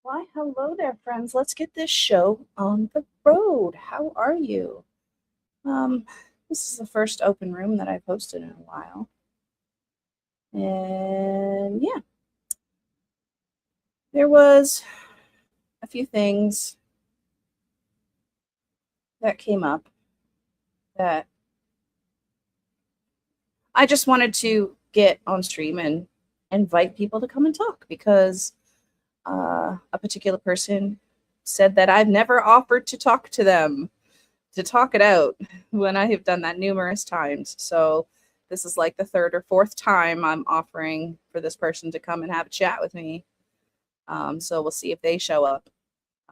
Why, hello there, friends. Let's get this show on the road. How are you? Um, this is the first open room that I've hosted in a while. And yeah, there was a few things that came up that I just wanted to get on stream and invite people to come and talk because a particular person said that I've never offered to talk to them, to talk it out, when I have done that numerous times. So this is like the third or fourth time I'm offering for this person to come and have a chat with me. So we'll see if they show up.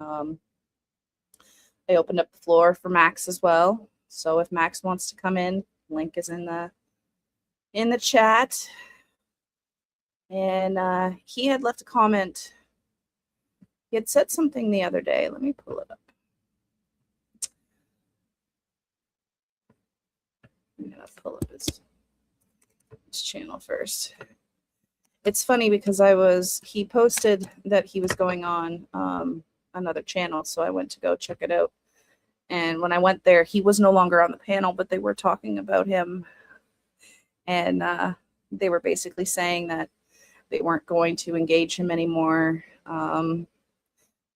I opened up the floor for Max as well. So if Max wants to come in, link is in the chat. And he had left a comment. He had said something the other day. Let me pull it up. I'm gonna pull up his channel first. It's funny because he posted that he was going on another channel, so I went to go check it out. And when I went there, he was no longer on the panel, but they were talking about him. And they were basically saying that they weren't going to engage him anymore.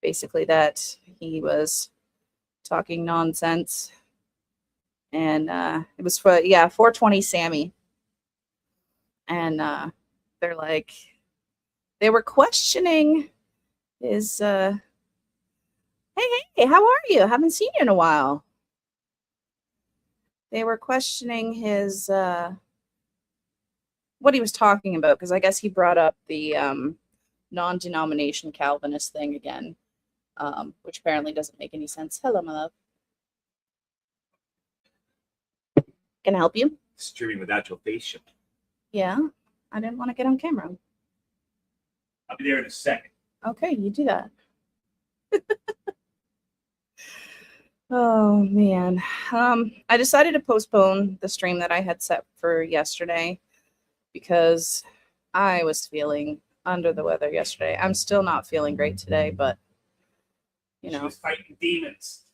Basically that he was talking nonsense. And it was for 420 Sammy. And they're like, they were questioning his hey, how are you? Haven't seen you in a while. They were questioning his what he was talking about, because I guess he brought up the non-denomination Calvinist thing again, which apparently doesn't make any sense. Hello, my love. Can I help you? Streaming without your face show. Yeah, I didn't want to get on camera. I'll be there in a second. Okay, you do that. Oh, man. I decided to postpone the stream that I had set for yesterday because I was feeling under the weather yesterday. I'm still not feeling great today, but, you know. She was fighting demons.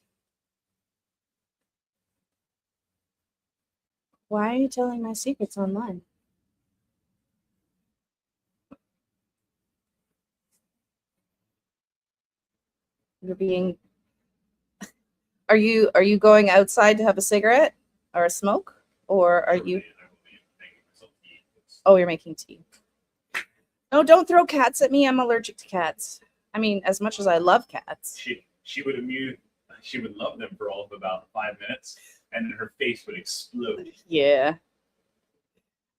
Why are you telling my secrets online? You're being... Are you going outside to have a cigarette or a smoke? Or are you... Oh, you're making tea. No, don't throw cats at me. I'm allergic to cats. I mean, as much as I love cats. She would love them for all of about 5 minutes, and then her face would explode. Yeah.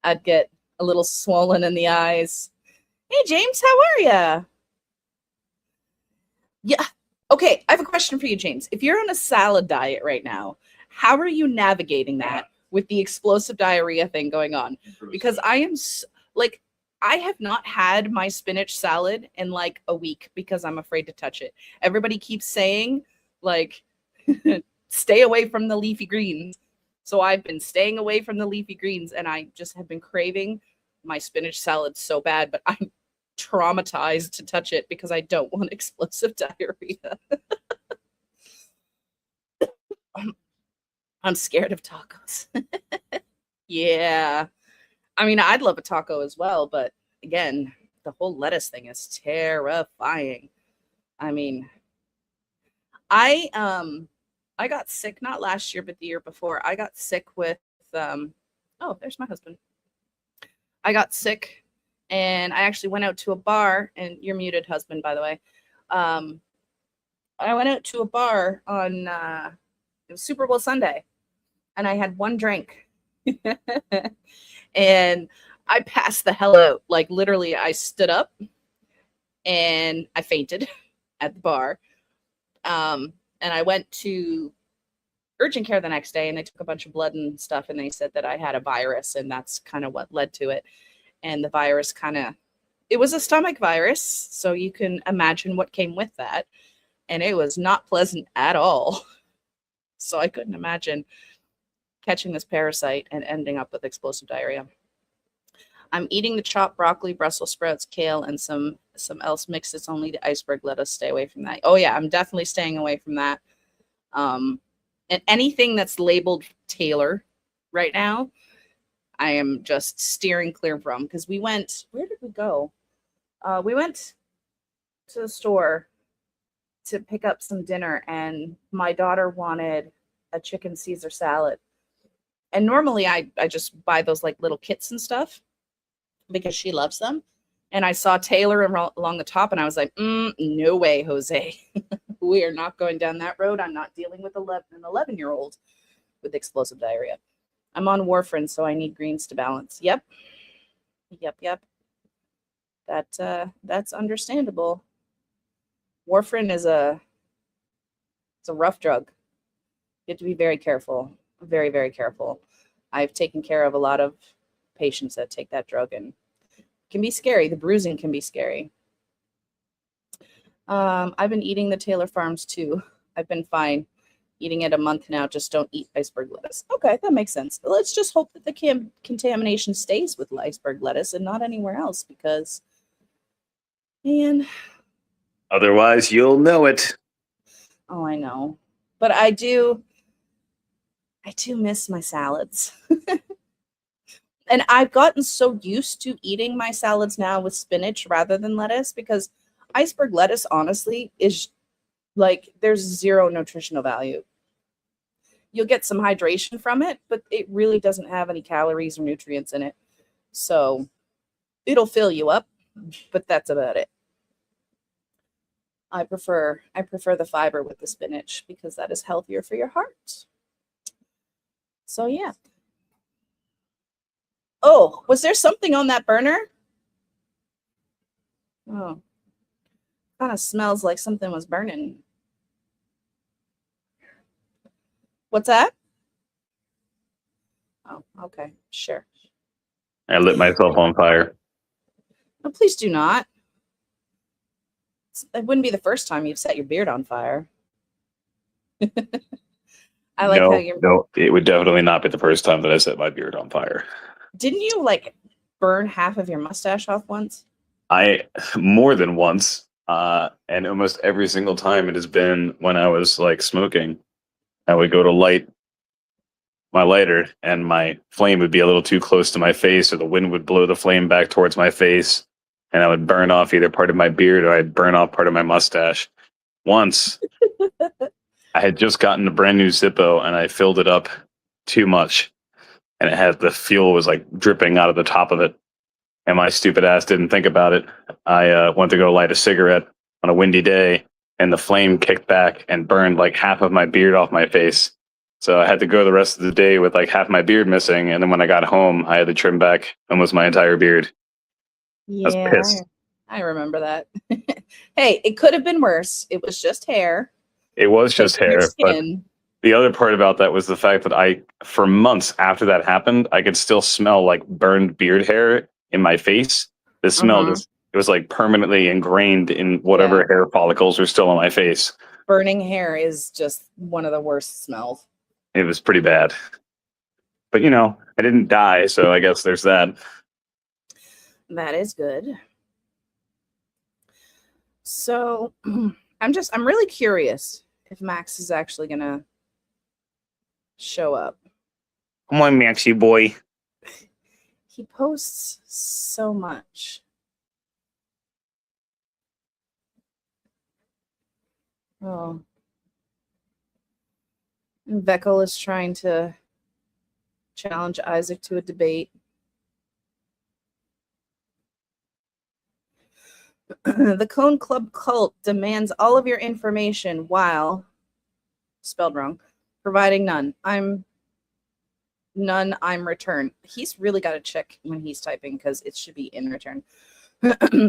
I'd get a little swollen in the eyes. Hey, James, how are ya? Yeah. Okay, I have a question for you, James. If you're on a salad diet right now, how are you navigating that with the explosive diarrhea thing going on? Because I am like, I have not had my spinach salad in like a week because I'm afraid to touch it. Everybody keeps saying, like, stay away from the leafy greens. So I've been staying away from the leafy greens, and I just have been craving my spinach salad so bad, but I'm traumatized to touch it because I don't want explosive diarrhea. I'm scared of tacos. Yeah. I mean, I'd love a taco as well, but again, the whole lettuce thing is terrifying. I mean, I got sick not last year, but the year before. I got sick with oh, there's my husband. I got sick and I actually went out to a bar, and you're muted, husband, by the way. I went out to a bar on it was Super Bowl Sunday, and I had one drink. And I passed the hell out. Like, literally, I stood up and I fainted at the bar. And I went to urgent care the next day, and they took a bunch of blood and stuff, and they said that I had a virus, and that's kind of what led to it. And the virus it was a stomach virus, so you can imagine what came with that. And it was not pleasant at all. So I couldn't imagine catching this parasite and ending up with explosive diarrhea. I'm eating the chopped broccoli, Brussels sprouts, kale, and some some else mixed. It's only the iceberg lettuce. Stay away from that. Oh yeah, I'm definitely staying away from that. And anything that's labeled Taylor right now, I am just steering clear from, because we went, where did we go? We went to the store to pick up some dinner, and my daughter wanted a chicken Caesar salad. And normally I just buy those like little kits and stuff because she loves them. And I saw Taylor along the top, and I was like, no way, Jose. We are not going down that road. I'm not dealing with an 11-year-old with explosive diarrhea. I'm on warfarin, so I need greens to balance. Yep. That's understandable. Warfarin is it's a rough drug. You have to be very careful, very, very careful. I've taken care of a lot of patients that take that drug, and it can be scary. The bruising can be scary. I've been eating the Taylor Farms too. I've been fine eating it a month now. Just don't eat iceberg lettuce. Okay, that makes sense. Let's just hope that the contamination stays with iceberg lettuce and not anywhere else, because, man. Otherwise, you'll know it. Oh, I know. But I do miss my salads. And I've gotten so used to eating my salads now with spinach rather than lettuce, because iceberg lettuce, honestly, is like, there's zero nutritional value. You'll get some hydration from it, but it really doesn't have any calories or nutrients in it. So it'll fill you up, but that's about it. I prefer the fiber with the spinach, because that is healthier for your heart. So yeah. Oh, was there something on that burner? Oh, kind of smells like something was burning. What's that? Oh, okay, sure. I lit myself on fire. No, please do not. It wouldn't be the first time you've set your beard on fire. I like how you're. No, it would definitely not be the first time that I set my beard on fire. Didn't you like burn half of your mustache off once? More than once, and almost every single time it has been when I was like smoking. I would go to light my lighter, and my flame would be a little too close to my face, or the wind would blow the flame back towards my face, and I would burn off either part of my beard, or I'd burn off part of my mustache. Once, I had just gotten a brand new Zippo, and I filled it up too much, and it had the fuel was like dripping out of the top of it, and my stupid ass didn't think about it. I went to go light a cigarette on a windy day, and the flame kicked back and burned like half of my beard off my face. So I had to go the rest of the day with like half my beard missing, and then when I got home, I had to trim back almost my entire beard. Yeah, I was pissed. I remember that. Hey, it could have been worse. It was just hair. It was just hair, but the other part about that was the fact that for months after that happened, I could still smell like burned beard hair in my face. The smell it was like permanently ingrained in whatever hair follicles were still on my face. Burning hair is just one of the worst smells. It was pretty bad. But I didn't die, so I guess there's that. That is good. So I'm really curious if Max is actually gonna show up. Come on, Maxie boy. He posts so much. Oh. And Veckel is trying to challenge Isaac to a debate. The Cone Club cult demands all of your information while, spelled wrong, providing none. I'm return. He's really got to check when he's typing, because it should be in return.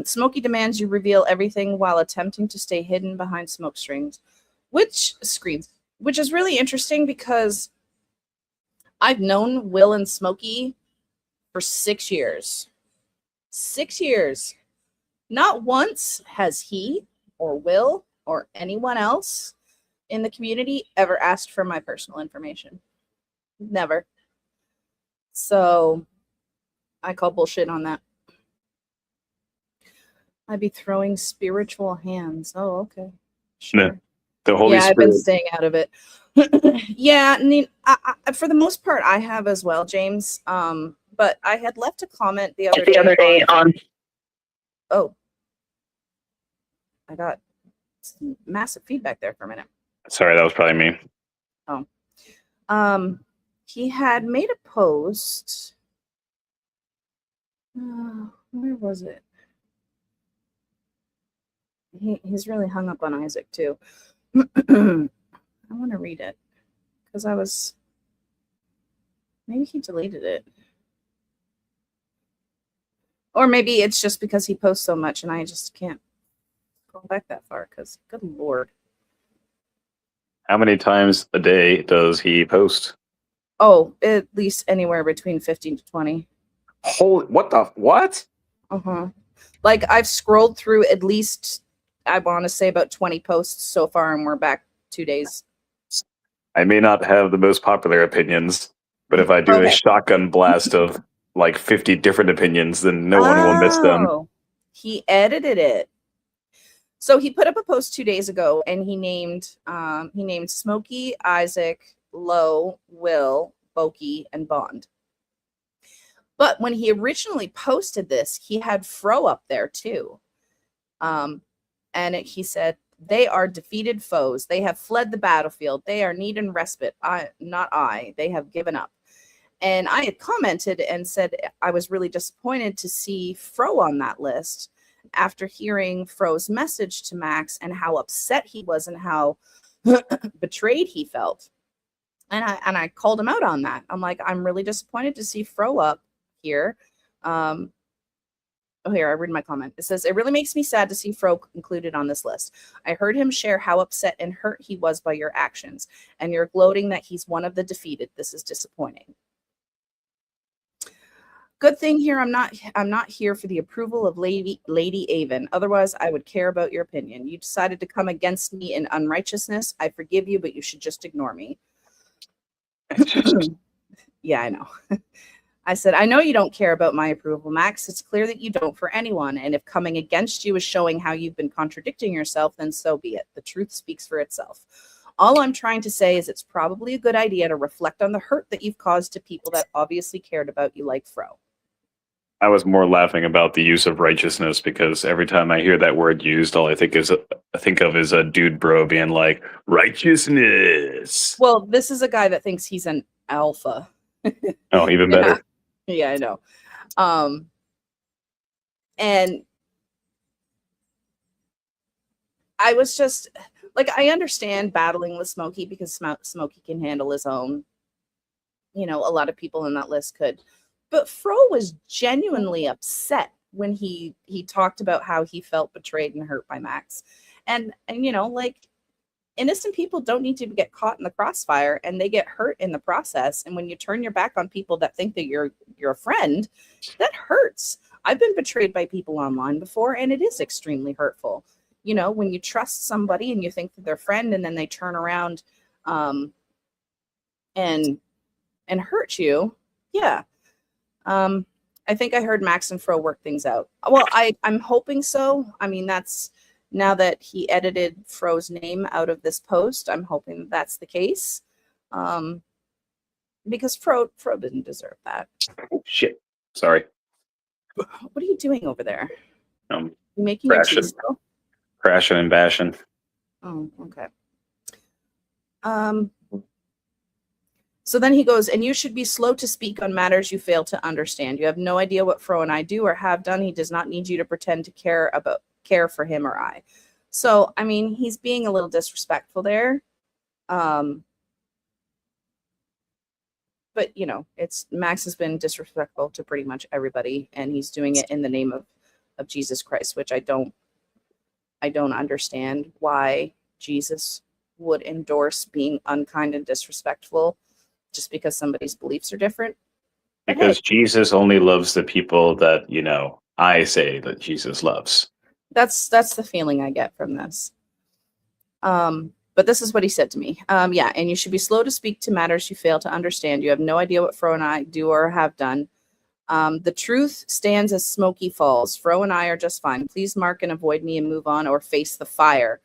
Smokey demands you reveal everything while attempting to stay hidden behind smoke screens, which is really interesting, because I've known Will and Smokey for 6 years. 6 years. Not once has he or Will or anyone else in the community ever asked for my personal information. Never. So I call bullshit on that. I'd be throwing spiritual hands. Oh, okay. Sure. The Holy Yeah, I've been Spirit. staying out of it. Yeah, I mean, for the most part, I have as well, James. But I had left a comment the other day on. Oh, I got some massive feedback there for a minute. Sorry, that was probably me. Oh, he had made a post. Where was it? He's really hung up on Isaac too. I want to read it because maybe he deleted it. Or maybe it's just because he posts so much and I just can't go back that far because, good Lord. How many times a day does he post? Oh, at least anywhere between 15 to 20. Holy, what? Uh-huh. Like, I've scrolled through at least, I want to say about 20 posts so far, and we're back 2 days. I may not have the most popular opinions, but if I do a shotgun blast of like 50 different opinions, then no one will miss them. He edited it. So he put up a post 2 days ago, and he named Smokey, Isaac, Lowe, Will, Boki, and Bond. But when he originally posted this, he had Fro up there too. He said, "They are defeated foes. They have fled the battlefield. They are needing respite. They have given up." And I had commented and said I was really disappointed to see Fro on that list after hearing Fro's message to Max and how upset he was and how betrayed he felt. And I called him out on that. I'm like, I'm really disappointed to see Fro up here. Here, I read my comment. It says, "It really makes me sad to see Fro included on this list. I heard him share how upset and hurt he was by your actions, and you're gloating that he's one of the defeated. This is disappointing. Good thing here I'm not here for the approval of Lady Avon. Otherwise, I would care about your opinion. You decided to come against me in unrighteousness. I forgive you, but you should just ignore me." Yeah, I know. I said, "I know you don't care about my approval, Max. It's clear that you don't for anyone. And if coming against you is showing how you've been contradicting yourself, then so be it. The truth speaks for itself. All I'm trying to say is it's probably a good idea to reflect on the hurt that you've caused to people that obviously cared about you like Fro." I was more laughing about the use of righteousness because every time I hear that word used, all I think of is a dude bro being like, righteousness. Well, this is a guy that thinks he's an alpha. Oh, even better. Yeah, I know. And I was just like, I understand battling with Smokey because Smokey can handle his own. A lot of people in that list could. But Fro was genuinely upset when he talked about how he felt betrayed and hurt by Max. And like, innocent people don't need to get caught in the crossfire, and they get hurt in the process. And when you turn your back on people that think that you're a friend, that hurts. I've been betrayed by people online before, and it is extremely hurtful. When you trust somebody and you think that they're friend, and then they turn around and hurt you. Yeah. I think I heard Max and Fro work things out. Well, I'm hoping so. I mean, that's now that he edited Fro's name out of this post, I'm hoping that's the case. Because Fro didn't deserve that. Oh, shit. Sorry. What are you doing over there? You making a cheese still? Crashing and bashing. Oh, okay. So then he goes, "And you should be slow to speak on matters you fail to understand. You have no idea what Fro and I do or have done. He does not need you to pretend to care for him or I." So, I mean, he's being a little disrespectful there. But it's Max has been disrespectful to pretty much everybody, and he's doing it in the name of Jesus Christ, which I don't understand why Jesus would endorse being unkind and disrespectful just because somebody's beliefs are different. Because Jesus only loves the people that, I say that Jesus loves. That's the feeling I get from this. But this is what he said to me. Yeah, "And you should be slow to speak to matters you fail to understand. You have no idea what Fro and I do or have done. The truth stands as smoky falls. Fro and I are just fine. Please mark and avoid me and move on or face the fire.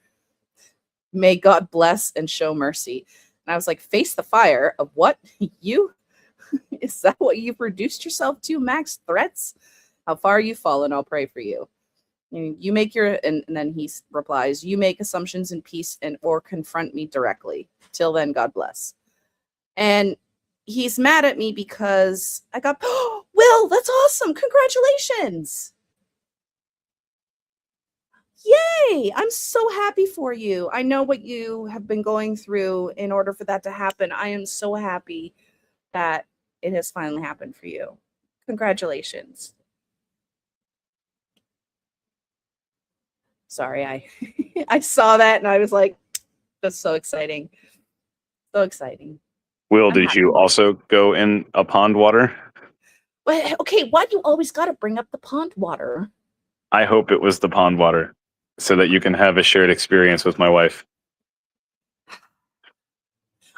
May God bless and show mercy. And I was like, face the fire of what? You? Is that what you've reduced yourself to, Max? Threats? How far you've fallen, I'll pray for you. You make your, and then he replies, you make assumptions in peace and or confront me directly. Till then, God bless. And he's mad at me because I got, oh, Will, that's awesome. Congratulations. Yay. I'm so happy for you. I know what you have been going through in order for that to happen. I am so happy that it has finally happened for you. Congratulations. Sorry, I saw that and I was like, that's so exciting. So exciting. Will, did you also go in a pond water? But okay, why do you always got to bring up the pond water? I hope it was the pond water so that you can have a shared experience with my wife.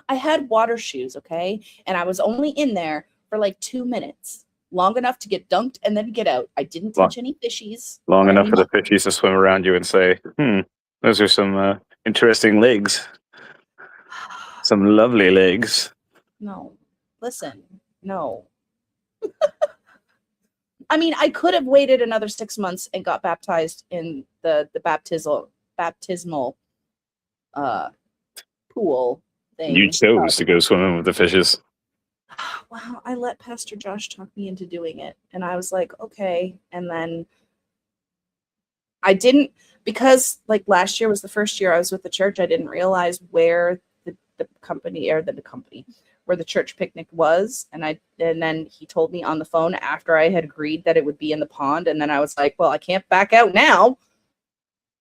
I had water shoes, okay? And I was only in there for like 2 minutes. Long enough to get dunked and then get out. I didn't touch any fishies. Long enough for the fishies to swim around you and say, those are some interesting legs. Some lovely legs. No. Listen. No. I mean, I could have waited another 6 months and got baptized in the baptismal pool thing. You chose to go swimming with the fishes. Wow, I let Pastor Josh talk me into doing it. And I was like, okay. And then I didn't, because like last year was the first year I was with the church, I didn't realize where the company or the company, where the church picnic was. And then he told me on the phone after I had agreed that it would be in the pond. And then I was like, well, I can't back out now.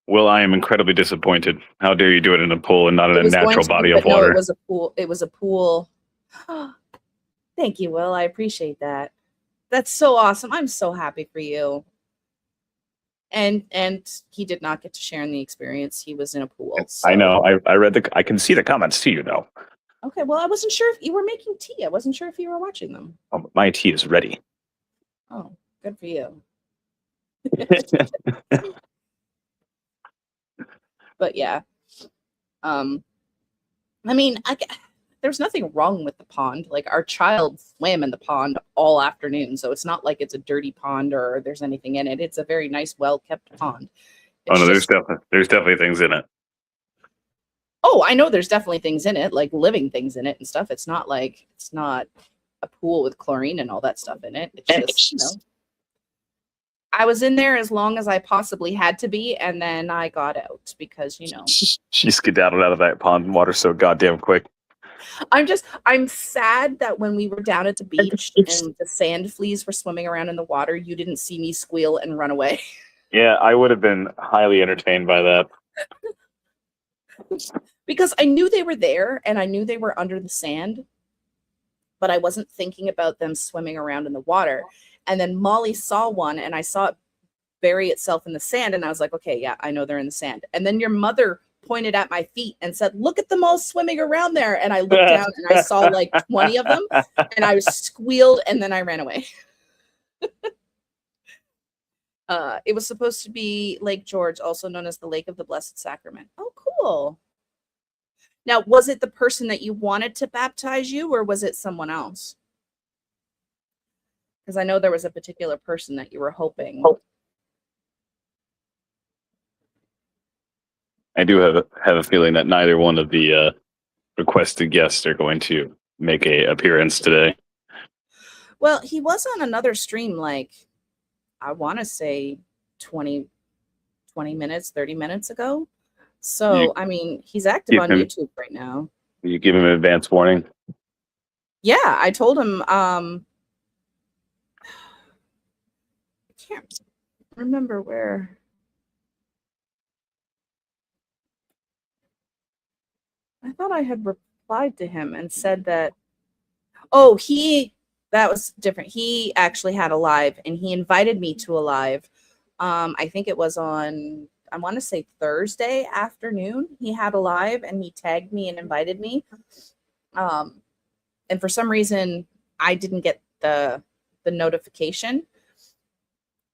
Well, I am incredibly disappointed. How dare you do it in a pool and not in a natural body of water? No, it was a pool. It was a pool. Thank you, Will. I appreciate that. That's so awesome. I'm so happy for you. And he did not get to share in the experience. He was in a pool. So. I know. I read I can see the comments too, though. Okay, well, I wasn't sure if you were making tea. I wasn't sure if you were watching them. Oh, my tea is ready. Oh, good for you. But yeah. I mean, there's nothing wrong with the pond. Like our child swam in the pond all afternoon. So it's not like it's a dirty pond or there's anything in it. It's a very nice, well-kept pond. It's there's definitely things in it. Oh, I know there's definitely things in it, like living things in it and stuff. It's not a pool with chlorine and all that stuff in it. It's just, I was in there as long as I possibly had to be, and then I got out because, She skedaddled out of that pond water so goddamn quick. I'm sad that when we were down at the beach and the sand fleas were swimming around in the water, you didn't see me squeal and run away. Yeah, I would have been highly entertained by that. Because I knew they were there and I knew they were under the sand, but I wasn't thinking about them swimming around in the water. And then Molly saw one and I saw it bury itself in the sand. And I was like, okay, yeah, I know they're in the sand. And then your mother pointed at my feet and said, look at them all swimming around there. And I looked down and I saw like 20 of them and I squealed and then I ran away. It was supposed to be Lake George, also known as the Lake of the Blessed Sacrament. Oh, cool. Now, was it the person that you wanted to baptize you or was it someone else? Because I know there was a particular person that you were hoping. I do have a feeling that neither one of the requested guests are going to make a appearance today. Well, he was on another stream, like, I want to say 20 minutes, 30 minutes ago. So, I mean, he's active on YouTube right now. You give him an advance warning? Yeah, I told him, I can't remember where. I thought I had replied to him and said that, that was different. He actually had a live and he invited me to a live. I think it was on, I want to say Thursday afternoon. He had a live and he tagged me and invited me. And for some reason, I didn't get the the notification.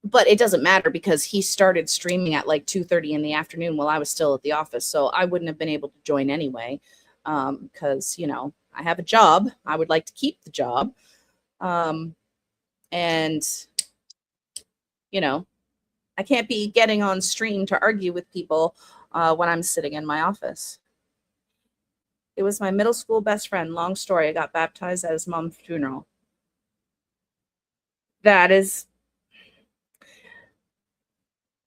But it doesn't matter because he started streaming at like 2:30 in the afternoon while I was still at the office. So I wouldn't have been able to join anyway because, you know, I have a job. I would like to keep the job. And, you know, I can't be getting on stream to argue with people when I'm sitting in my office. It was my middle school best friend. Long story. I got baptized at his mom's funeral. That is,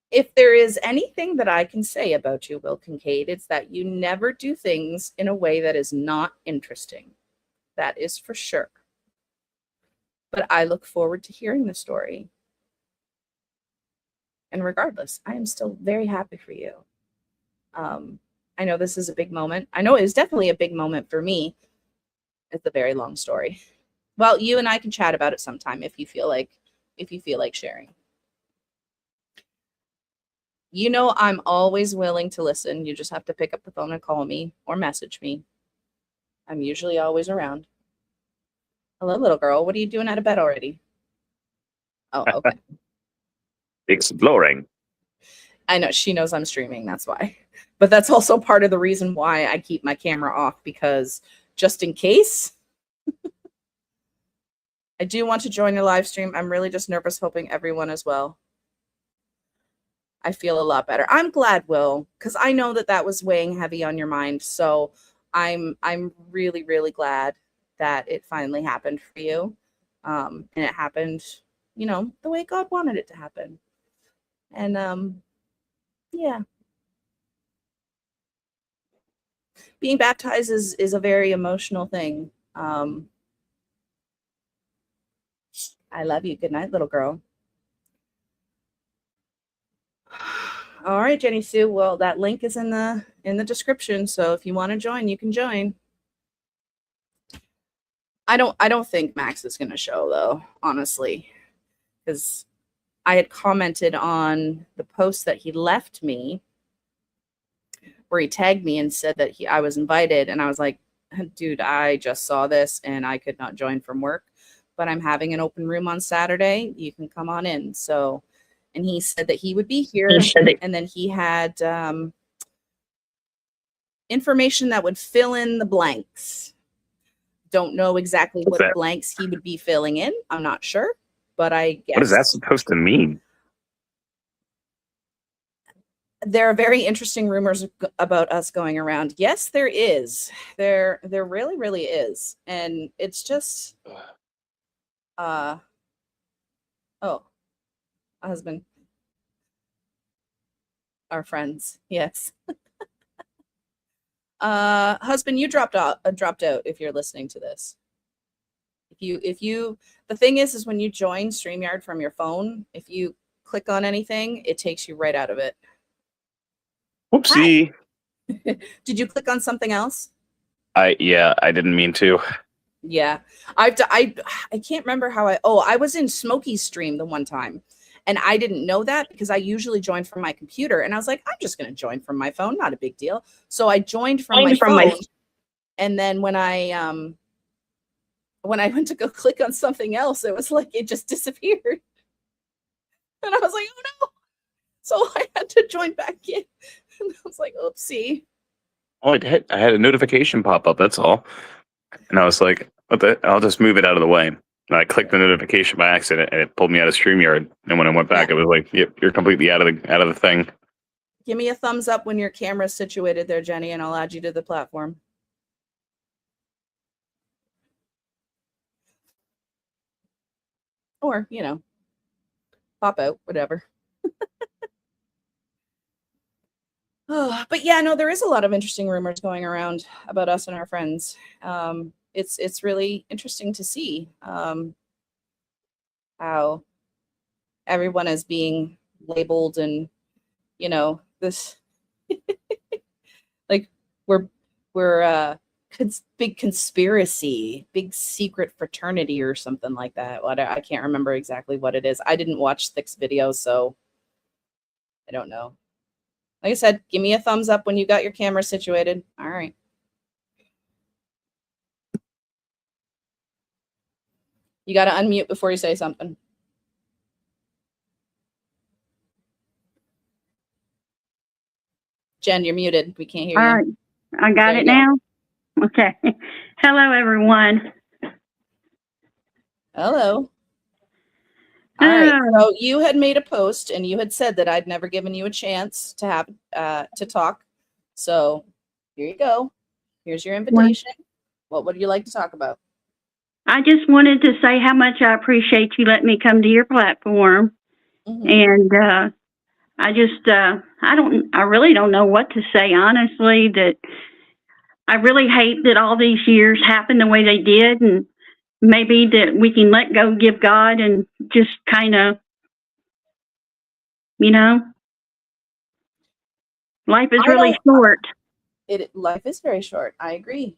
if there is anything that I can say about you, Will Kincaid, it's that you never do things in a way that is not interesting. That is for sure. But I look forward to hearing the story. And regardless, I am still very happy for you. I know this is a big moment. I know it is definitely a big moment for me. It's a very long story. Well, you and I can chat about it sometime if you feel like sharing. You know, I'm always willing to listen. You just have to pick up the phone and call me or message me. I'm usually always around. Hello, little girl. What are you doing out of bed already? Oh, okay. Exploring. I know she knows I'm streaming. That's why. But that's also part of the reason why I keep my camera off, because just in case. I do want to join your live stream. I'm really just nervous, hoping everyone as well. I feel a lot better. I'm glad, Will, because I know that was weighing heavy on your mind. So I'm really, really glad that it finally happened for you. And it happened, you know, the way God wanted it to happen. And yeah. Being baptized is a very emotional thing. I love you. Good night, little girl. All right, Jenny Sue. Well, that link is in the description. So if you want to join, you can join. I don't think Max is going to show though, honestly, because I had commented on the post that he left me where he tagged me and said that I was invited. And I was like, dude, I just saw this and I could not join from work, but I'm having an open room on Saturday. You can come on in. So, and he said that he would be here. And then he had information that would fill in the blanks. Don't know exactly what blanks he would be filling in. I'm not sure, but I guess. What is that supposed to mean? There are very interesting rumors about us going around. Yes, there is. There really, really is. And it's just, oh, a husband. Our friends. Yes. Husband, you dropped out if you're listening to this. If you, the thing is when you join Streamyard from your phone, if you click on anything, it takes you right out of it. Whoopsie. Did you click on something else? I didn't mean to. Yeah. I can't remember how I was in Smokey's stream the one time. And I didn't know that because I usually join from my computer. And I was like, I'm just going to join from my phone. Not a big deal. So I joined from my phone. And then when I went to go click on something else, it was like it just disappeared. And I was like, oh no. So I had to join back in. And I was like, oopsie. Oh, I had a notification pop up. That's all. And I was like, what the? I'll just move it out of the way. And I clicked the notification by accident, and it pulled me out of StreamYard. And when I went back, it was like, "Yep, you're completely out of the thing." Give me a thumbs up when your camera's situated there, Jenny, and I'll add you to the platform. Or, you know, pop out, whatever. But yeah, no, there is a lot of interesting rumors going around about us and our friends. It's really interesting to see how everyone is being labeled, and you know, this like we're big conspiracy, big secret fraternity or something like that. I can't remember exactly what it is. I didn't watch Thick's video, so I don't know. Like I said, give me a thumbs up when you got your camera situated. All right. You got to unmute before you say something. Jen, you're muted. We can't hear you. All right. I got There it you go. now? Okay. Hello, everyone. Hello. All right. Oh. So you had made a post and you had said that I'd never given you a chance to have to talk. So here you go. Here's your invitation. What would you like to talk about? I just wanted to say how much I appreciate you letting me come to your platform. Mhm. And I really don't know what to say, honestly, that I really hate that all these years happened the way they did, and maybe that we can let go, give God, and just kind of, life is really short. Life is very short. I agree.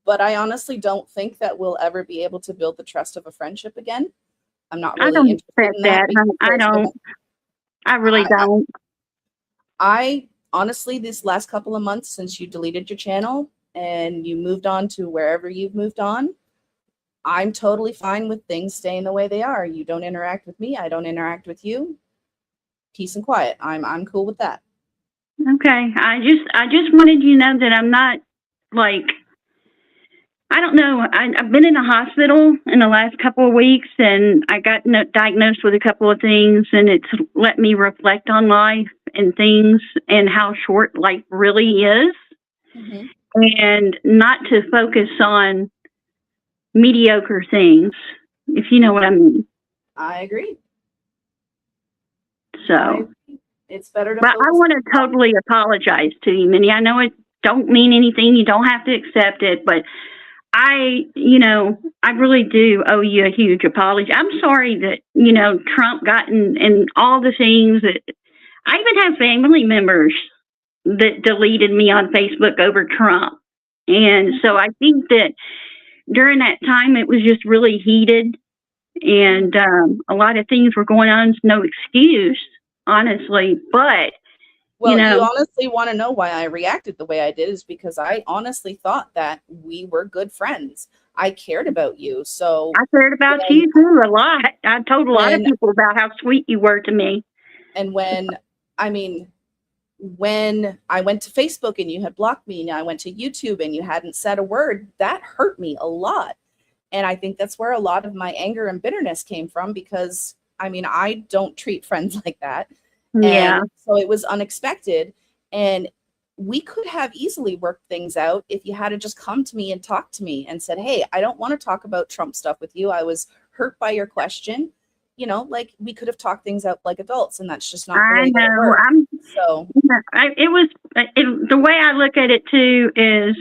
But I honestly don't think that we'll ever be able to build the trust of a friendship again. I'm not really I don't interested expect in that. I don't. I really don't. I honestly, this last couple of months since you deleted your channel and you moved on to wherever you've moved on, I'm totally fine with things staying the way they are. You don't interact with me. I don't interact with you. Peace and quiet. I'm cool with that. Okay. I just wanted you to know that I'm not like, I don't know. I've been in a hospital in the last couple of weeks, and I got diagnosed with a couple of things, and it's let me reflect on life and things and how short life really is, and not to focus on mediocre things, if you know what I mean. I agree. So, it's better to. But I want to totally apologize to you, Minnie. I know it don't mean anything. You don't have to accept it, but I really do owe you a huge apology. I'm sorry that, Trump got in all the things that I even have family members that deleted me on Facebook over Trump. And so I think that during that time, it was just really heated, and a lot of things were going on. It's no excuse, honestly, but you honestly want to know why I reacted the way I did is because I honestly thought that we were good friends. I cared about you. So I cared about you too a lot. I told a lot of people about how sweet you were to me. And when I went to Facebook and you had blocked me, and I went to YouTube and you hadn't said a word, that hurt me a lot. And I think that's where a lot of my anger and bitterness came from, because I don't treat friends like that. Yeah. And so it was unexpected, and we could have easily worked things out if you had to just come to me and talk to me and said, hey, I don't want to talk about Trump stuff with you. I was hurt by your question. Like we could have talked things out like adults, and that's just not the way it works. The way I look at it too is,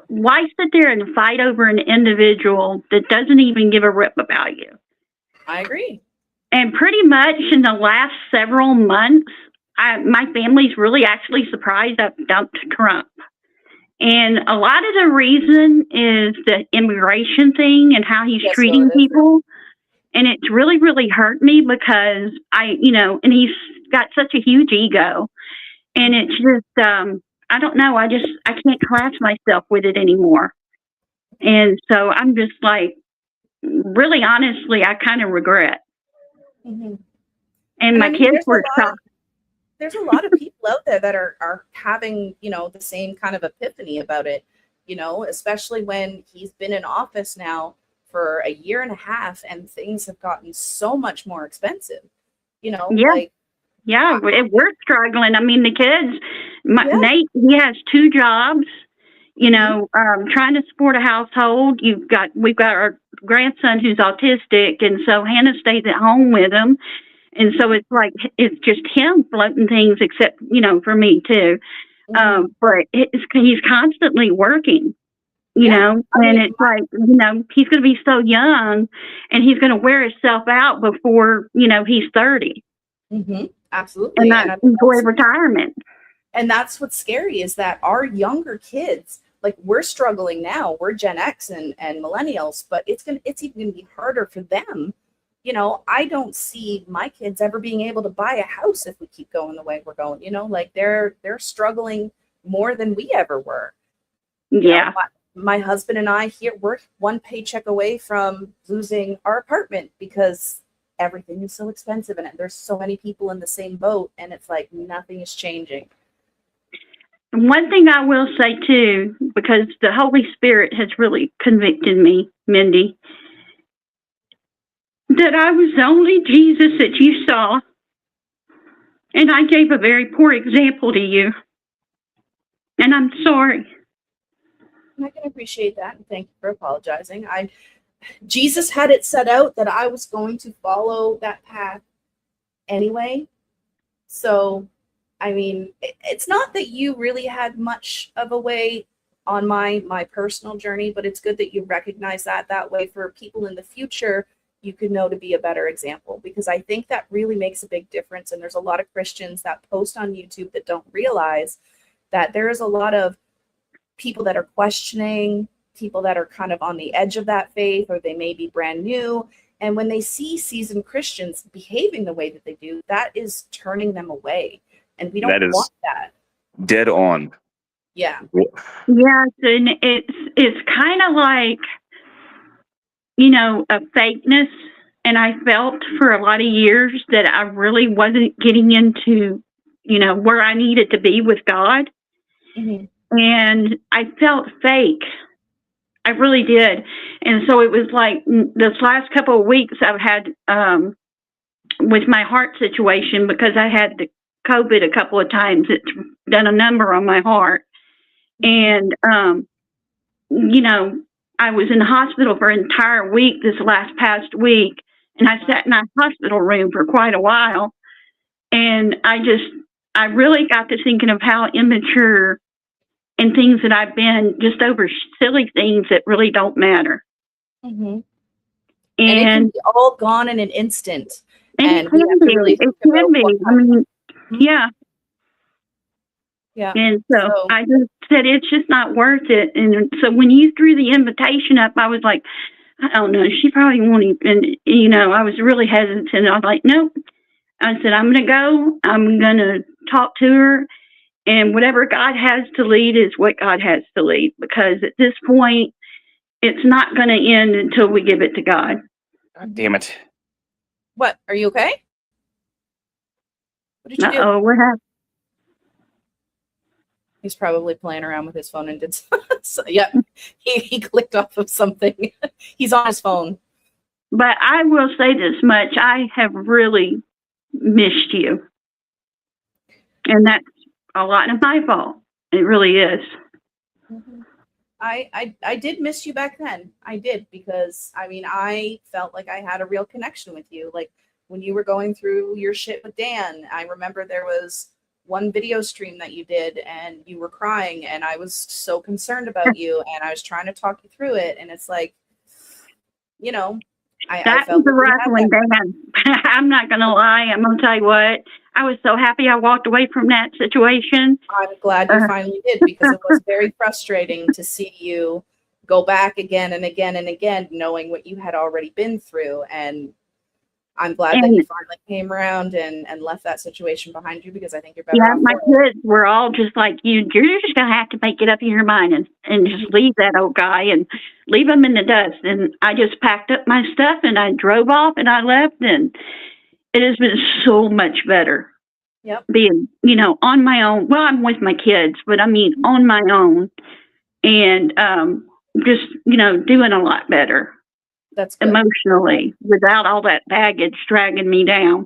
why sit there and fight over an individual that doesn't even give a rip about you? I agree. And pretty much in the last several months, my family's really actually surprised I've dumped Trump. And a lot of the reason is the immigration thing and how he's treating people. And it's really, really hurt me because and he's got such a huge ego. And it's just, I don't know. I can't class myself with it anymore. And so I'm just like, really honestly, I kind of regret. And my kids were shocked. There's a lot of people out there that are having, the same kind of epiphany about it, especially when he's been in office now for a year and a half and things have gotten so much more expensive, we're struggling. The kids, Nate, he has 2 jobs, trying to support a household. We've got our grandson who's autistic, and so Hannah stays at home with him. And so it's like, it's just him floating things, except, for me too. But he's constantly working, and it's like, he's going to be so young and he's going to wear himself out before, he's 30. Absolutely. And not enjoy retirement. And that's what's scary, is that our younger kids, like, we're struggling now. We're Gen X and millennials, but it's even going to be harder for them. I don't see my kids ever being able to buy a house if we keep going the way we're going. Like they're struggling more than we ever were. Yeah. my husband and I here, we're one paycheck away from losing our apartment because everything is so expensive and there's so many people in the same boat, and it's like nothing is changing. One thing I will say too, because the Holy Spirit has really convicted me, Mindy, that I was the only Jesus that you saw, and I gave a very poor example to you, and I'm sorry. I can appreciate that, and thank you for apologizing. Jesus had it set out that I was going to follow that path anyway. So, I mean, it's not that you really had much of a way on my personal journey, but it's good that you recognize that way for people in the future. You could know to be a better example, because I think that really makes a big difference. And there's a lot of Christians that post on YouTube that don't realize that there is a lot of people that are questioning, people that are kind of on the edge of that faith, or they may be brand new. And when they see seasoned Christians behaving the way that they do, that is turning them away. And we don't want that. Dead on. Yeah. Yes, and it's kind of like, you know, a fakeness. And I felt for a lot of years that I really wasn't getting into, you know, where I needed to be with God. Mm-hmm. And I felt fake. I really did. And so it was like this last couple of weeks I've had with my heart situation, because I had the COVID a couple of times. It's done a number on my heart. And, you know, I was in the hospital for an entire week this past week, and I sat in a hospital room for quite a while. And I really got to thinking of how immature and things that I've been just over silly things that really don't matter. Mm-hmm. And it can be all gone in an instant. And it can be. It can be. I mean, yeah. Yeah. And so I just said, it's just not worth it. And so when you threw the invitation up, I was like, I don't know, she probably won't even, you know, I was really hesitant. I was like, nope. I said, I'm going to go. I'm going to talk to her. And whatever God has to lead is what God has to lead. Because at this point, it's not going to end until we give it to God. God damn it. What? Are you okay? What did you do? Uh-oh, what happened? He's probably playing around with his phone and did so, yep. He clicked off of something. He's on his phone. But I will say this much. I have really missed you. And that's a lot of my fault. It really is. Mm-hmm. I did miss you back then. I did, because I mean, I felt like I had a real connection with you. Like when you were going through your shit with Dan, I remember there was one video stream that you did and you were crying, and I was so concerned about you, and I was trying to talk you through it. And it's like, you know, I felt was a rough one, Dan. I'm not going to lie. I'm going to tell you what. I was so happy I walked away from that situation. I'm glad you finally did, because it was very frustrating to see you go back again and again and again, knowing what you had already been through. And I'm glad that you finally came around and left that situation behind you, because I think you're better. Yeah, my kids were all just like you. You're just going to have to make it up in your mind and just leave that old guy and leave him in the dust. And I just packed up my stuff and I drove off and I left. And it has been so much better. Yep. Being, you know, on my own. Well, I'm with my kids, but I mean, on my own. And just, you know, doing a lot better. That's good. Emotionally, without all that baggage dragging me down.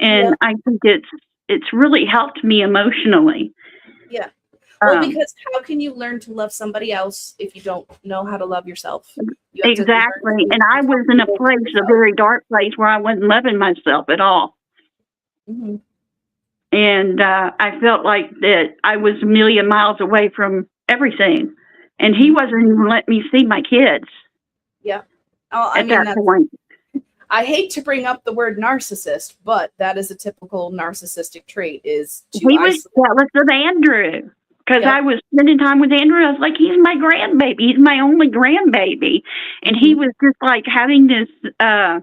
And I think it's really helped me emotionally. Yeah. Well, because how can you learn to love somebody else if you don't know how to love yourself? Exactly. And I was in a place, a very dark place, where I wasn't loving myself at all. Mm-hmm. And I felt like that I was a million miles away from everything. And he wasn't even letting me see my kids. Yeah. Oh, I at mean, that point. I hate to bring up the word narcissist, but that is a typical narcissistic trait. Is to he was jealous of Andrew, because I was spending time with Andrew. I was like, he's my grandbaby. He's my only grandbaby. And he was just like having this, I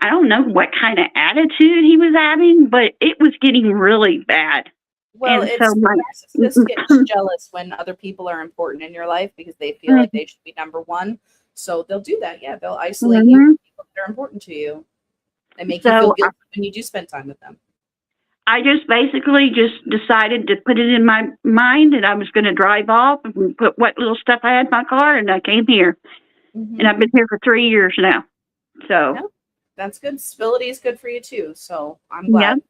don't know what kind of attitude he was having, but it was getting really bad. Well, And it's so my, narcissists get jealous when other people are important in your life because they feel like they should be number one. So they'll do that. Yeah, they'll isolate you from people that are important to you and make you feel so guilty when you do spend time with them. I just basically just decided to put it in my mind that I was going to drive off and put what little stuff I had in my car, and I came here. Mhm. And I've been here for 3 years now. So, Yeah. That's good. Stability is good for you too. So I'm yeah, glad.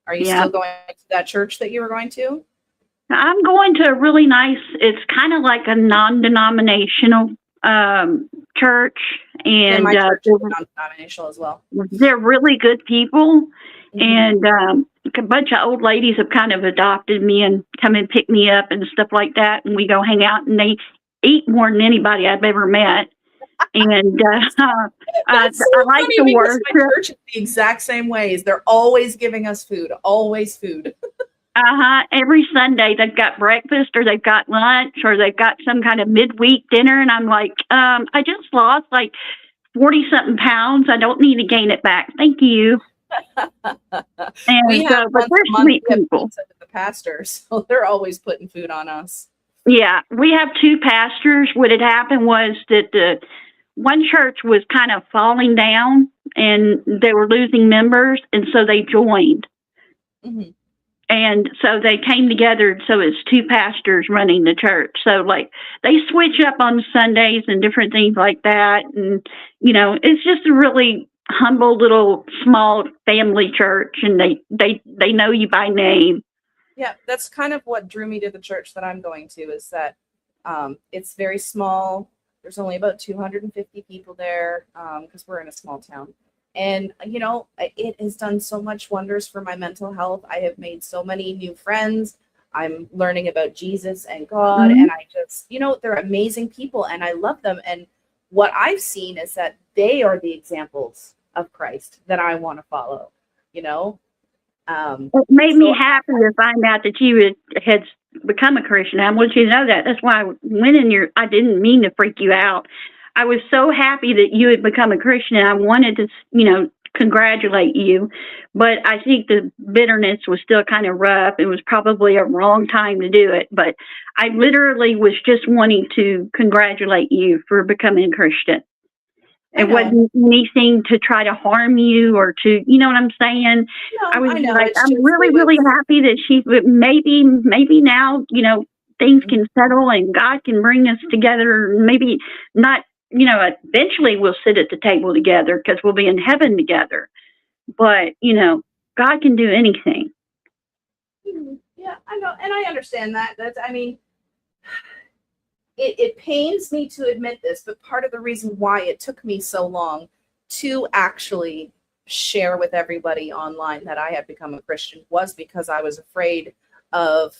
Are you yeah. still going to that church that you were going to? I'm going to a really nice, it's kind of like a non-denominational church. Yeah, And my church is non-denominational as well. they're really good people. Mhm. And a bunch of old ladies have kind of adopted me and come and pick me up and stuff like that. And we go hang out, and they eat more than anybody I've ever met. And That's so I like funny to because worship. my church is the exact same ways. They're always giving us food, always food. Every Sunday they've got breakfast or they've got lunch or they've got some kind of midweek dinner. And I'm like, I just lost like 40 something pounds. I don't need to gain it back. Thank you. And We have but once they're a month sweet we have people. pizza with the pastors, so they're always putting food on us. Yeah, we have two pastors. What had happened was that the one church was kind of falling down and they were losing members, and so they joined. Mhm. And so they came together. So it's two pastors running the church. So like they switch up on Sundays and different things like that. And, you know, it's just a really humble little small family church, and they know you by name. Yeah, that's kind of what drew me to the church that I'm going to, is that it's very small. There's only about 250 people there because we're in a small town. And, you know, it has done so much wonders for my mental health. I have made so many new friends. I'm learning about Jesus and God. Mhm. And I just, you know, they're amazing people and I love them. And what I've seen is that they are the examples of Christ that I want to follow, you know? It made me So happy to find out that you had become a Christian. I want you to know that. That's why I went in your, I didn't mean to freak you out. I was so happy that you had become a Christian, and I wanted to, you know, congratulate you. But I think the bitterness was still kind of rough. It was probably a wrong time to do it. But I literally was just wanting to congratulate you for becoming a Christian. It wasn't anything to try to harm you or to, you know what I'm saying? I was I know. like, It's I'm just, really, really happy that she, maybe now, you know, things can settle and God can bring us together. Maybe not, you know, eventually we'll sit at the table together because we'll be in heaven together. But, you know, God can do anything. Yeah, I know. And I understand that. That's, I mean, it pains me to admit this, but part of the reason why it took me so long to actually share with everybody online that I had become a Christian was because I was afraid of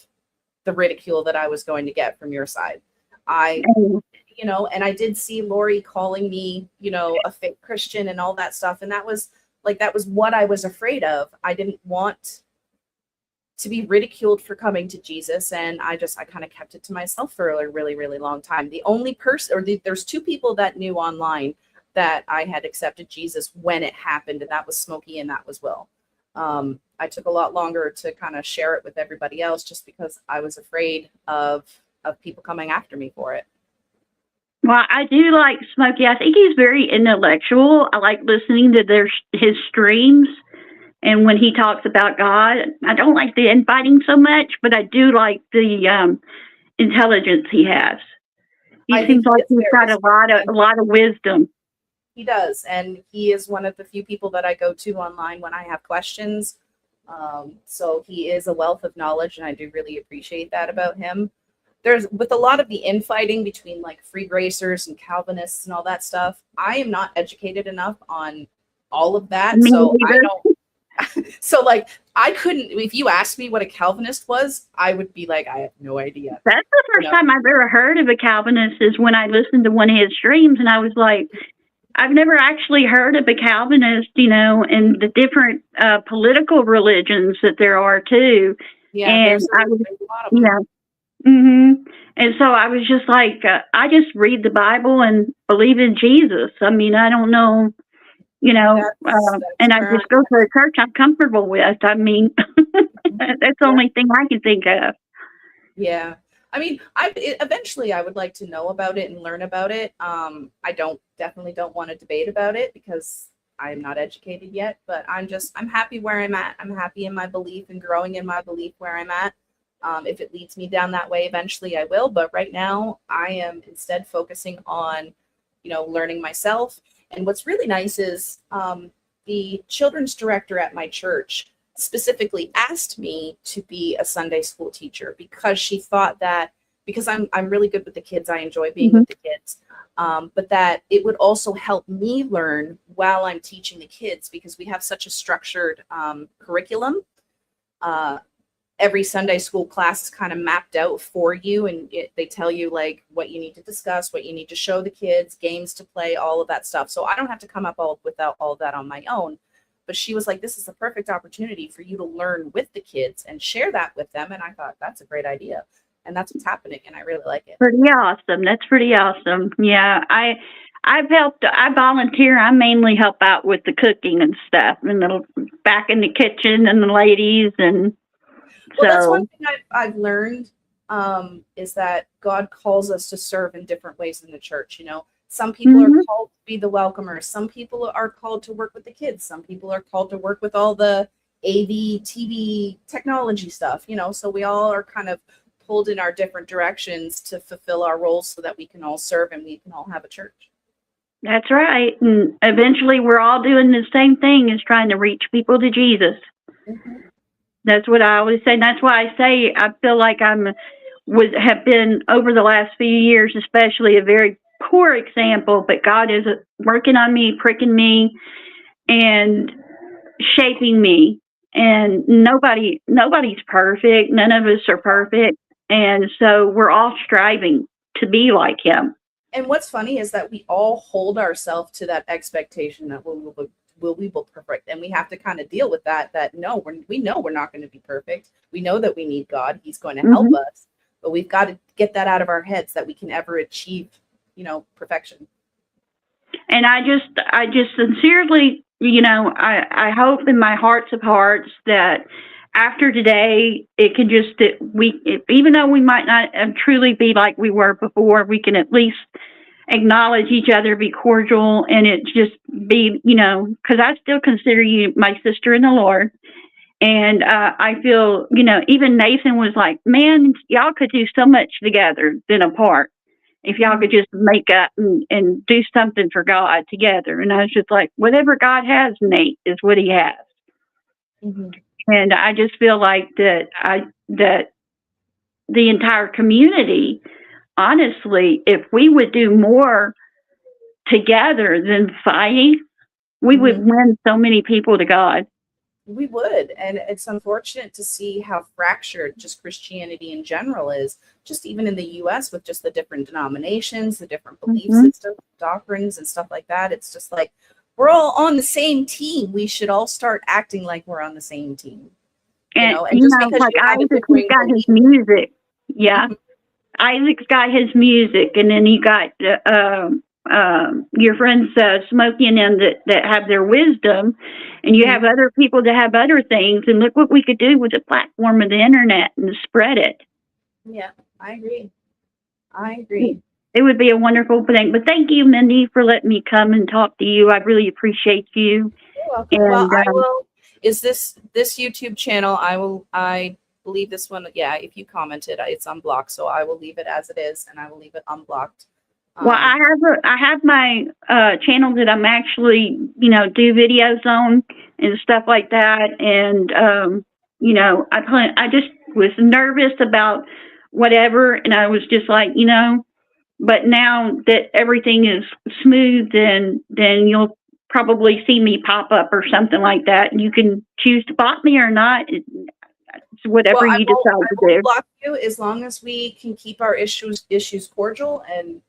the ridicule that I was going to get from your side. You know, and I did see Lori calling me, you know, a fake Christian and all that stuff. And that was what I was afraid of. I didn't want to be ridiculed for coming to Jesus. And I kind of kept it to myself for a really, really long time. The only person, there's two people that knew online that I had accepted Jesus when it happened. And that was Smokey and that was Will. I took a lot longer to kind of share it with everybody else just because I was afraid of people coming after me for it. Well, I do like Smokey. I think he's very intellectual. I like listening to his streams. And when he talks about God, I don't like the infighting so much, but I do like the intelligence he has. He seems like he's got a lot of wisdom. He does, and he is one of the few people that I go to online when I have questions. So he is a wealth of knowledge, and I do really appreciate that about him. There's, with a lot of the infighting between like free gracers and Calvinists and all that stuff, I am not educated enough on all of that. So I don't. So like I couldn't, if you asked me what a Calvinist was, I would be like, I have no idea. That's the first time I've ever heard of a Calvinist is when I listened to one of his streams, and I was like, I've never actually heard of a Calvinist, you know, and the different political religions that there are too. Yeah, and there's a lot of them. Yeah. Mm-hmm. And so I was just like, I just read the Bible and believe in Jesus. I mean, I don't know, you know, that's and I just go to a church I'm comfortable with. I mean, That's the only thing I can think of. Yeah. I mean, eventually I would like to know about it and learn about it. I definitely don't want to debate about it because I'm not educated yet, but I'm happy where I'm at. I'm happy in my belief and growing in my belief where I'm at. If it leads me down that way, eventually I will. But right now I am instead focusing on, learning myself. And what's really nice is the children's director at my church specifically asked me to be a Sunday school teacher because she thought that because I'm really good with the kids, I enjoy being with the kids, but that it would also help me learn while I'm teaching the kids because we have such a structured curriculum. Every Sunday school class is kind of mapped out for you, and they tell you like what you need to discuss, what you need to show the kids, games to play, all of that stuff. So I don't have to come up without all of that on my own. But she was like, this is the perfect opportunity for you to learn with the kids and share that with them. And I thought, that's a great idea. And that's what's happening. And I really like it. Pretty awesome. That's pretty awesome. Yeah. I volunteer. I mainly help out with the cooking and stuff and back in the kitchen and the ladies. And well, that's one thing I've learned is that God calls us to serve in different ways in the church. Some people are called to be the welcomers. Some people are called to work with the kids. Some people are called to work with all the AV, TV, technology stuff, so we all are kind of pulled in our different directions to fulfill our roles so that we can all serve and we can all have a church. That's right. And eventually we're all doing the same thing as trying to reach people to Jesus. That's what I always say. And that's why I say I feel like have been over the last few years, especially a very poor example, but God is working on me, pricking me, and shaping me. And nobody's perfect. None of us are perfect. And so we're all striving to be like him. And what's funny is that we all hold ourselves to that expectation that we'll be perfect. And we have to kind of deal with that no, we know we're not going to be perfect. We know that we need God. He's going to help us. But we've got to get that out of our heads that we can ever achieve perfection. And I just sincerely, I hope in my hearts of hearts that after today, it can even though we might not truly be like we were before, we can at least acknowledge each other, be cordial, and it just be, because I still consider you my sister in the Lord. And I feel, even Nathan was like, man, y'all could do so much together than apart. If y'all could just make up and do something for God together. And I was just like, whatever God has, Nate, is what he has. And I just feel like that the entire community, honestly, if we would do more together than fighting, we would win so many people to God. We would. And it's unfortunate to see how fractured just Christianity in general is, just even in the US with just the different denominations, the different belief systems, doctrines, and stuff like that. It's just like, we're all on the same team. We should all start acting like we're on the same team. And just because like Isaac's got his music. Yeah. Isaac's got his music, and then you got your friends Smokey and them that have their wisdom, and you have other people that have other things, and look what we could do with the platform of the internet and spread it. Yeah, I agree. It would be a wonderful thing. But thank you, Mindy, for letting me come and talk to you. I really appreciate you. You're welcome. And, well, I will. Is this YouTube channel? I believe this one. Yeah, if you commented, it's unblocked, so I will leave it as it is, and I will leave it unblocked. Well, I have my channel that I'm actually, do videos on and stuff like that. And, I just was nervous about whatever. And I was just like, but now that everything is smooth, then you'll probably see me pop up or something like that. And you can choose to block me or not. It's whatever you decide to do. Block you as long as we can keep our issues cordial and,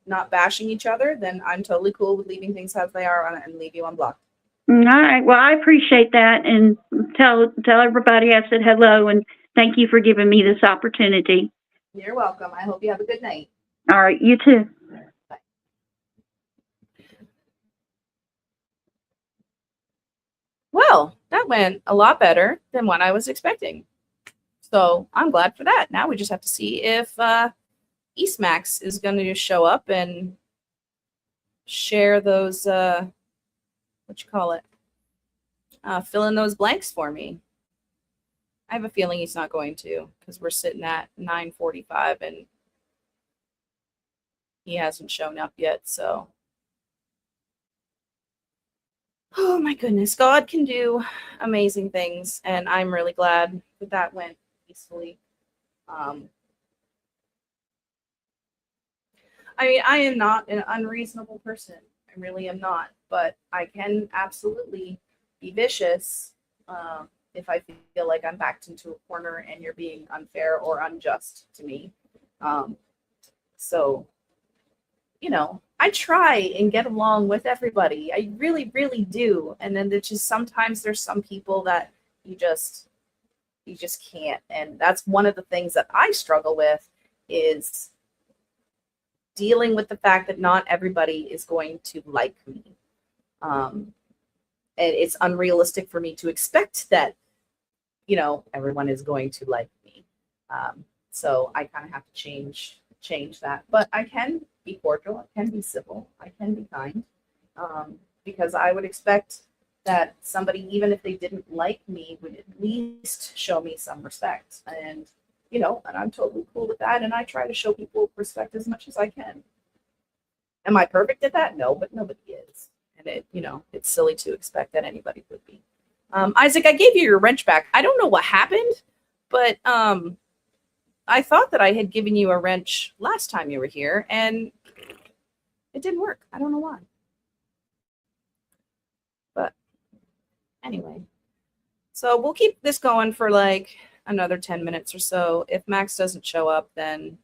not bashing each other, then I'm totally cool with leaving things as they are and leave you unblocked. All right. Well, I appreciate that, and tell everybody I said hello, and thank you for giving me this opportunity. You're welcome. I hope you have a good night. All right. You too. Bye. Well, that went a lot better than what I was expecting. So I'm glad for that. Now we just have to see if Eastmax is going to show up and share those, what you call it, fill in those blanks for me. I have a feeling he's not going to, because we're sitting at 9:45 and he hasn't shown up yet. So, oh my goodness, God can do amazing things, and I'm really glad that that went peacefully. I mean, I am not an unreasonable person. I really am not, but I can absolutely be vicious if I feel like I'm backed into a corner and you're being unfair or unjust to me. So, you know, I try and get along with everybody. I really, really do. And then there's just sometimes there's some people that you just can't. And that's one of the things that I struggle with is dealing with the fact that not everybody is going to like me. And it's unrealistic for me to expect that, you know, everyone is going to like me. So I kind of have to change that. But I can be cordial, I can be civil, I can be kind, because I would expect that somebody, even if they didn't like me, would at least show me some respect. And, you know, and I'm totally cool with that. And I try to show people respect as much as I can. Am I perfect at that? No, but nobody is. And it, you know, it's silly to expect that anybody would be. Isaac, I gave you your wrench back. I don't know what happened, but I thought that I had given you a wrench last time you were here, and it didn't work. I don't know why. But anyway, so we'll keep this going for like another 10 minutes or so. If Max doesn't show up, then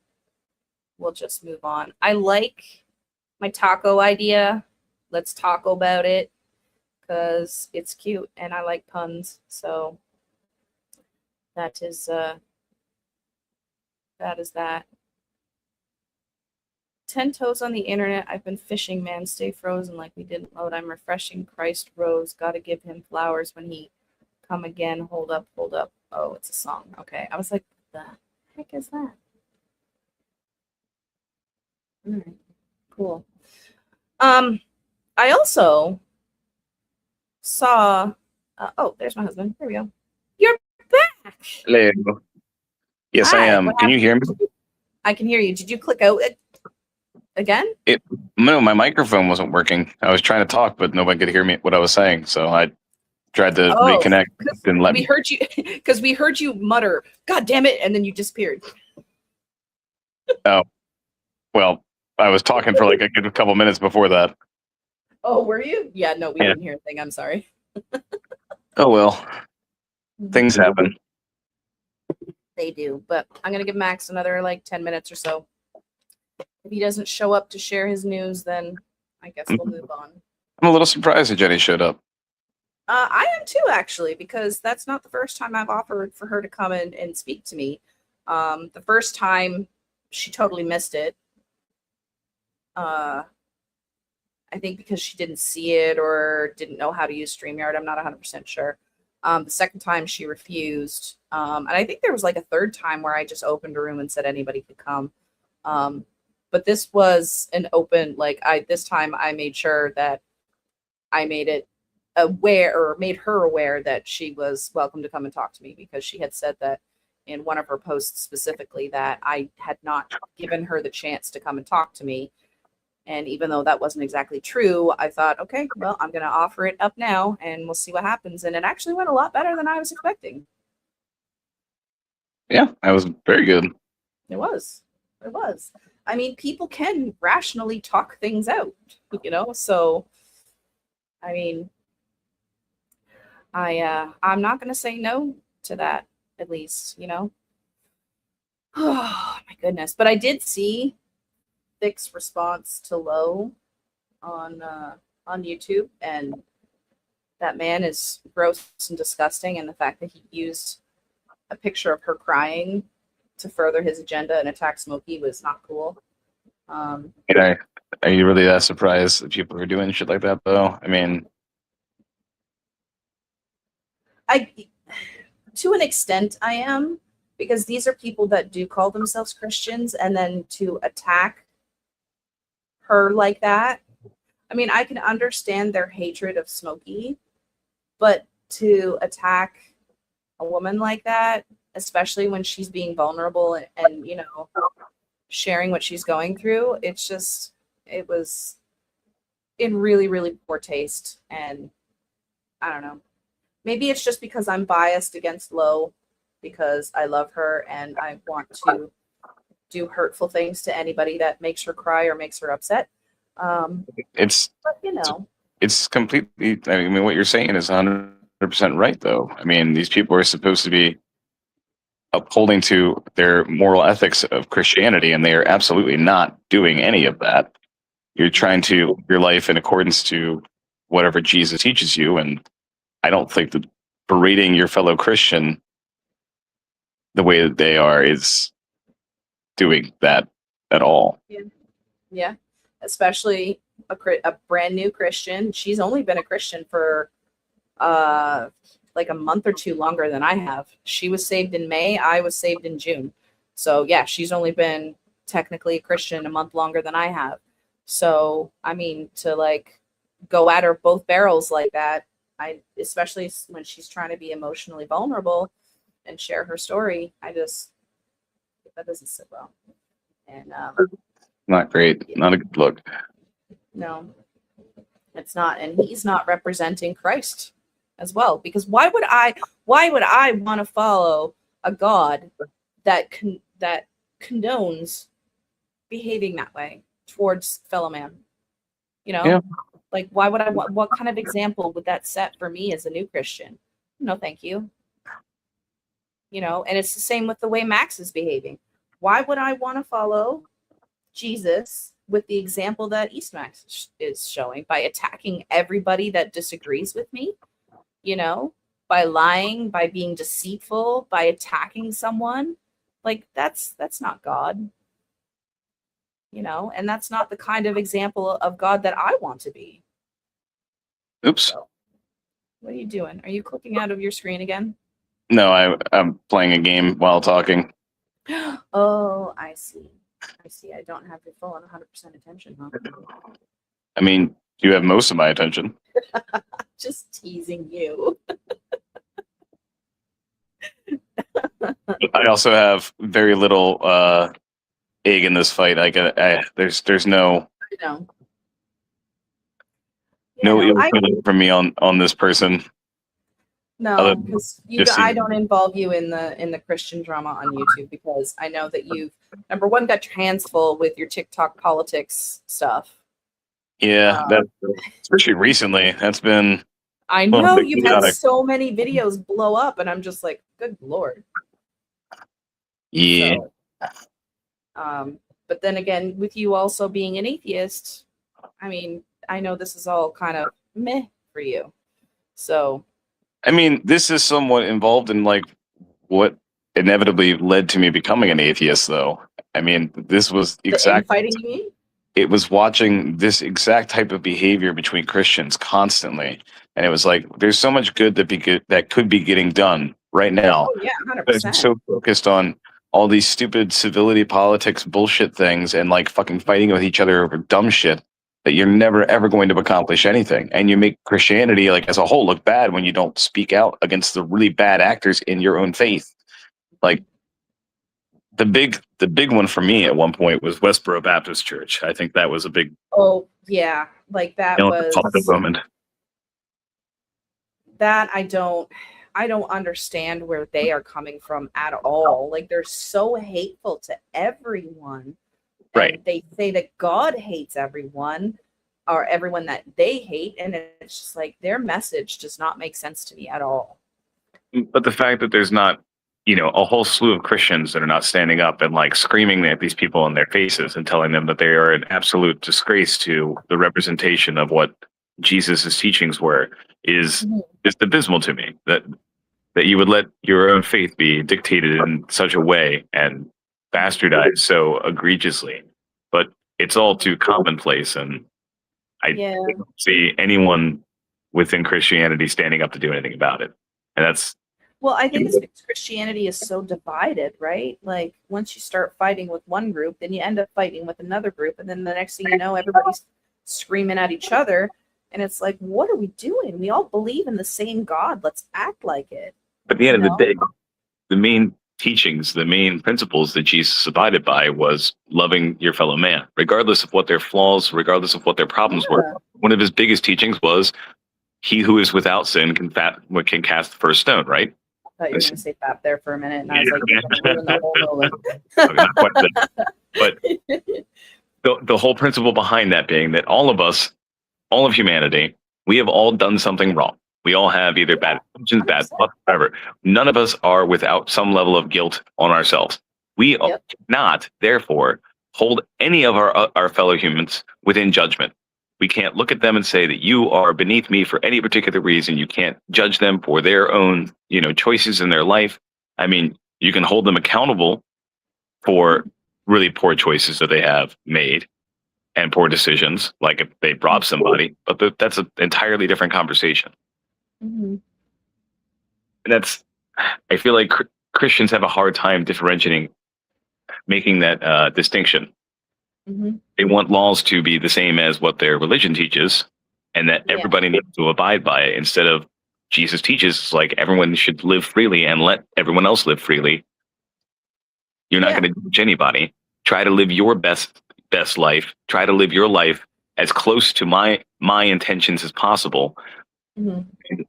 we'll just move on. I like my taco idea. Let's talk about it because it's cute and I like puns. So that is that. 10 toes on the internet. I've been fishing, man. Stay frozen like we didn't load. I'm refreshing. Christ rose. Gotta give him flowers when he come again. Hold up, hold up. Oh, it's a song. Okay. I was like, what the heck is that? All right. Cool. I also saw oh, there's my husband. There we go. You're back. Hello. Yes, I Hi, am. what Can you hear me? I can hear you. Did you click out again? No, my microphone wasn't working. I was trying to talk, but nobody could hear me what I was saying. So I tried to reconnect. Didn't let me. Heard you because we heard you mutter, "God damn it," and then you disappeared. Oh, well, I was talking for like a good couple minutes before that. Oh, were you? Yeah, no, we didn't hear a thing. I'm sorry. Oh well, things happen. They do, but I'm gonna give Max another like 10 minutes or so. If he doesn't show up to share his news, then I guess we'll move on. I'm a little surprised that Jenny showed up. I am too, actually, because that's not the first time I've offered for her to come in and speak to me. The first time she totally missed it. I think because she didn't see it or didn't know how to use StreamYard. I'm not 100% sure. The second time she refused. And I think there was like a third time where I just opened a room and said anybody could come. But this was an open, like this time I made sure that I made it aware or made her aware that she was welcome to come and talk to me, because she had said that in one of her posts specifically that I had not given her the chance to come and talk to me. And even though that wasn't exactly true, I thought, okay, well, I'm going to offer it up now and we'll see what happens. And it actually went a lot better than I was expecting. Yeah, that was very good. It was. It was. I mean, people can rationally talk things out, you know? So, I mean, I'm not going to say no to that, at least, you know? Oh, my goodness. But I did see Thick's response to Low on YouTube, and that man is gross and disgusting, and the fact that he used a picture of her crying to further his agenda and attack Smokey was not cool. Are you really that surprised that people are doing shit like that, though? I mean, I, to an extent, I am, because these are people that do call themselves Christians, and then to attack her like that. I mean, I can understand their hatred of Smokey, but to attack a woman like that, especially when she's being vulnerable and you know, sharing what she's going through, it was in really, really poor taste. And I don't know. Maybe it's just because I'm biased against Lo, because I love her and I want to do hurtful things to anybody that makes her cry or makes her upset. It's But you know, it's completely. I mean, what you're saying is 100% right, though. I mean, these people are supposed to be upholding to their moral ethics of Christianity, and they are absolutely not doing any of that. You're trying to live your life in accordance to whatever Jesus teaches you, and I don't think that berating your fellow Christian the way that they are is doing that at all. yeah, especially a brand new Christian. She's only been a Christian for like a month or two longer than I have. She was saved in May. I was saved in June. So yeah, she's only been technically a Christian a month longer than I have. So, I mean, to like go at her both barrels like that, especially when she's trying to be emotionally vulnerable and share her story, that doesn't sit well. And Not great. Not a good look. no, it's not. And he's not representing Christ as well, because why would I want to follow a God that condones behaving that way towards fellow man? You know, Yeah. like why would I want? What kind of example would that set for me as a new Christian? No, thank you. You know, and it's the same with the way Max is behaving. Why would I want to follow Jesus with the example that Eastmax is showing by attacking everybody that disagrees with me? You know, by lying, by being deceitful, by attacking someone. Like that's not God. You know, and that's not the kind of example of God that I want to be. Oops. So, what are you doing? Are you clicking out of your screen again? No, I'm playing a game while talking. Oh, I see. I don't have your full and 100% attention, huh? I mean, you have most of my attention. Just teasing you. I also have very little egg in this fight. There's no I know. no Yeah, ill feeling from me on this person. no, because just I seeing- don't involve you in the Christian drama on YouTube, because I know that you've, number one, got your hands full with your TikTok politics stuff. Yeah, that especially recently. That's been I well, know big you've had chaotic. so many videos blow up, and I'm just like, good Lord. Yeah. So, but then again, with you also being an atheist, I mean, I know this is all kind of meh for you. So, I mean, this is somewhat involved in like what inevitably led to me becoming an atheist, though. I mean, this was the exactly. infighting, you mean? It was watching this exact type of behavior between Christians constantly, and it was like, there's so much good that could be getting done right now. Oh, yeah, But I'm 100%. so focused on all these stupid civility politics bullshit things and like fucking fighting with each other over dumb shit that you're never ever going to accomplish anything. And you make Christianity like as a whole look bad when you don't speak out against the really bad actors in your own faith. Like the big one for me at one point was Westboro Baptist Church. I think that was a big Oh, yeah, like that was moment. that I don't understand where they are coming from at all. Like they're so hateful to everyone. Right. And they say that God hates everyone, or everyone that they hate, and it's just like their message does not make sense to me at all. But the fact that there's not, a whole slew of Christians that are not standing up and like screaming at these people in their faces and telling them that they are an absolute disgrace to the representation of what Jesus' teachings were is just abysmal to me. That you would let your own faith be dictated in such a way and bastardized so egregiously. But it's all too commonplace, and I don't see anyone within Christianity standing up to do anything about it. And that's Well, I think it's because Christianity is so divided, right? Like once you start fighting with one group, then you end up fighting with another group, and then the next thing you know, everybody's screaming at each other, and it's like, what are we doing? We all believe in the same God. Let's act like it. but at the end You of the know? day, the main teachings, the main principles that Jesus abided by was loving your fellow man, regardless of what their flaws, regardless of what their problems were. Yeah. One of his biggest teachings was, "He who is without sin can cast the first stone." Right? I thought you were going to say fap there for a minute, and I was Yeah. like, you're going to ruin the whole Nolan. Okay, not quite that. But the whole principle behind that being that all of us, all of humanity, we have all done something wrong. We all have either bad intentions, bad thoughts, whatever. None of us are without some level of guilt on ourselves. We cannot, therefore, hold any of our fellow humans within judgment. We can't look at them and say that you are beneath me for any particular reason. You can't judge them for their own, choices in their life. I mean, you can hold them accountable for really poor choices that they have made and poor decisions, like if they rob somebody, but that's an entirely different conversation. Mm-hmm. And I feel like Christians have a hard time differentiating, making that distinction. Mm-hmm. They want laws to be the same as what their religion teaches, and that everybody needs to abide by it, instead of Jesus teaches like everyone should live freely and let everyone else live freely. You're not going to judge anybody. Try to live your best life. Try to live your life as close to my intentions as possible. Mm-hmm. And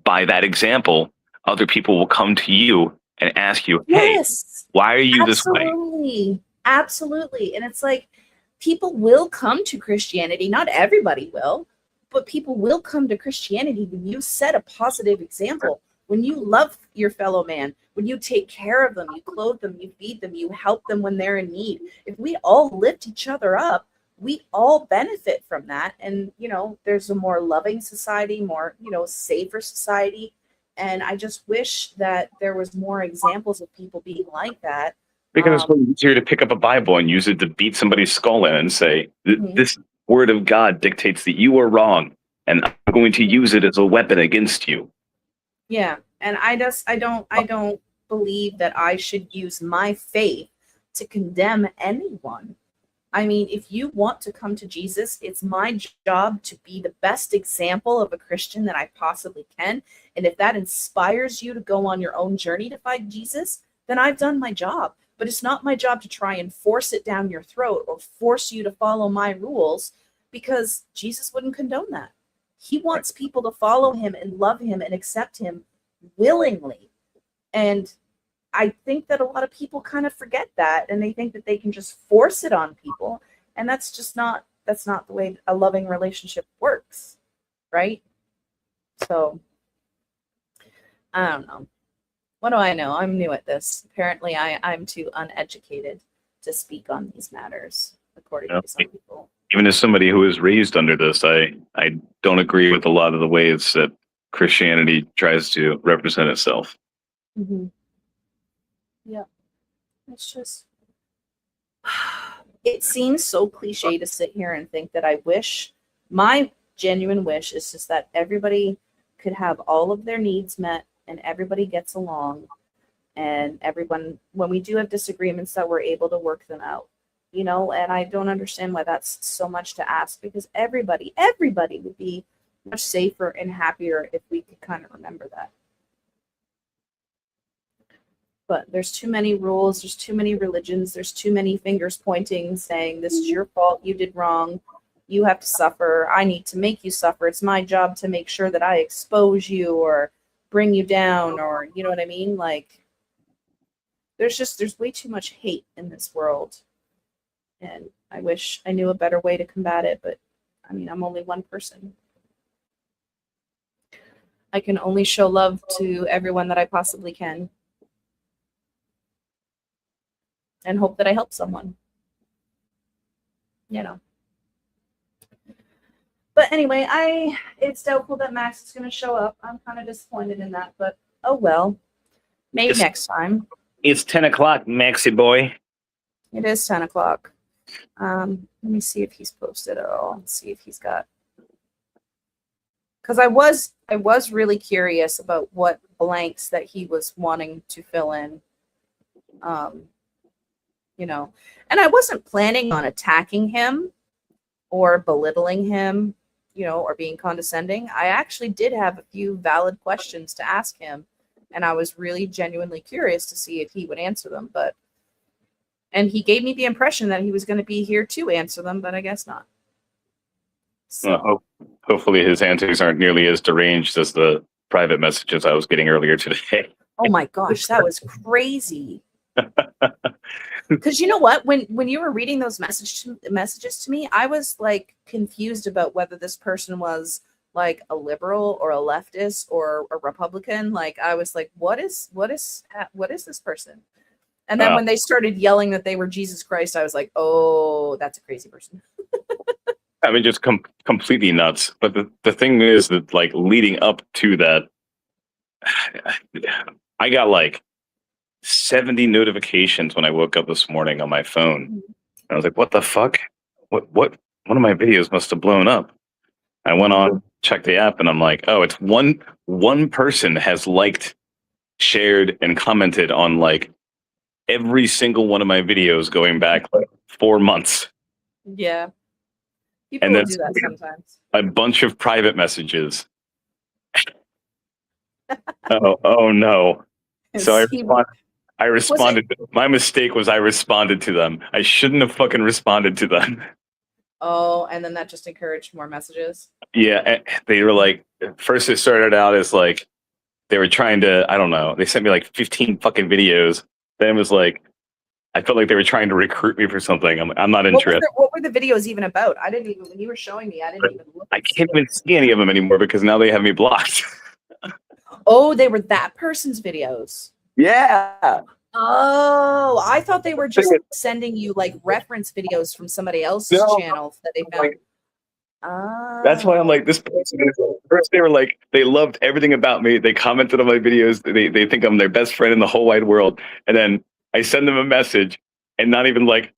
by that example, other people will come to you and ask you, "Hey, why are you this way?" Absolutely. And it's like, people will come to Christianity. Not everybody will, but people will come to Christianity when you set a positive example, when you love your fellow man, when you take care of them, you clothe them, you feed them, you help them when they're in need. If we all lift each other up, we all benefit from that. And, there's a more loving society, more, safer society. And I just wish that there was more examples of people being like that. Because it's easier to pick up a Bible and use it to beat somebody's skull in and say, "This word of God dictates that you are wrong, and I'm going to use it as a weapon against you." Yeah, and I don't believe that I should use my faith to condemn anyone. I mean, if you want to come to Jesus, it's my job to be the best example of a Christian that I possibly can. And if that inspires you to go on your own journey to find Jesus, then I've done my job. But it's not my job to try and force it down your throat or force you to follow my rules, because Jesus wouldn't condone that. He wants people to follow him and love him and accept him willingly. And I think that a lot of people kind of forget that, and they think that they can just force it on people. And that's not the way a loving relationship works, right? So I don't know. What do I know? I'm new at this. Apparently I'm too uneducated to speak on these matters, according to some people. Even as somebody who was raised under this, I don't agree with a lot of the ways that Christianity tries to represent itself. Mm-hmm. Yeah. It's just, it seems so cliche to sit here and think that my genuine wish is just that everybody could have all of their needs met and everybody gets along, and everyone, when we do have disagreements, that we're able to work them out, and I don't understand why that's so much to ask, because everybody would be much safer and happier if we could kind of remember that. But there's too many rules, there's too many religions, there's too many fingers pointing, saying, this is your fault, you did wrong, you have to suffer, I need to make you suffer, it's my job to make sure that I expose you or bring you down, or you know what I mean? Like, there's way too much hate in this world, and I wish I knew a better way to combat it, but I mean, I'm only one person. I can only show love to everyone that I possibly can, and hope that I help someone, But anyway, it's doubtful that Max is going to show up. I'm kind of disappointed in that, but oh well. Maybe next time. It's 10 o'clock, Maxie boy. It is 10 o'clock. Let me see if he's posted at all. Let's see if he's got. because I was really curious about what blanks that he was wanting to fill in. You know, and I wasn't planning on attacking him or belittling him, you know, or being condescending. I actually did have a few valid questions to ask him, and I was really genuinely curious to see if he would answer them. And he gave me the impression that he was going to be here to answer them, but I guess not. So, Hopefully his answers aren't nearly as deranged as the private messages I was getting earlier today. oh my gosh, that was crazy. Because you know what, when you were reading those messages to me, I was like confused about whether this person was like a liberal or a leftist or a Republican. Like I was like, what is this person? And then when they started yelling that they were Jesus Christ, I was like, oh, that's a crazy person. I mean, just completely nuts. But the thing is that, like, leading up to that, I got like 70 notifications when I woke up this morning on my phone. And I was like, what the fuck? What? One of my videos must have blown up. I went on, checked the app, and I'm like, oh, it's one person has liked, shared, and commented on like every single one of my videos going back like 4 months. Yeah. People And will then do that sometimes. a bunch of private messages. oh no. So I responded. My mistake was I responded to them. I shouldn't have fucking responded to them. Oh, and then that just encouraged more messages. Yeah, they were like, first it started out as like, they were trying to, I don't know, they sent me like 15 fucking videos. Then it was like, I felt like they were trying to recruit me for something. I'm not interested. What were the videos even about? I didn't even, when you were showing me, I didn't even look. I can't even see any of them anymore because now they have me blocked. Oh, they were that person's videos. Yeah. Oh, I thought they were just sending you like reference videos from somebody else's channel that they found. That's why I'm like, this person is, first they were like, they loved everything about me. They commented on my videos. They think I'm their best friend in the whole wide world. And then I send them a message and not even like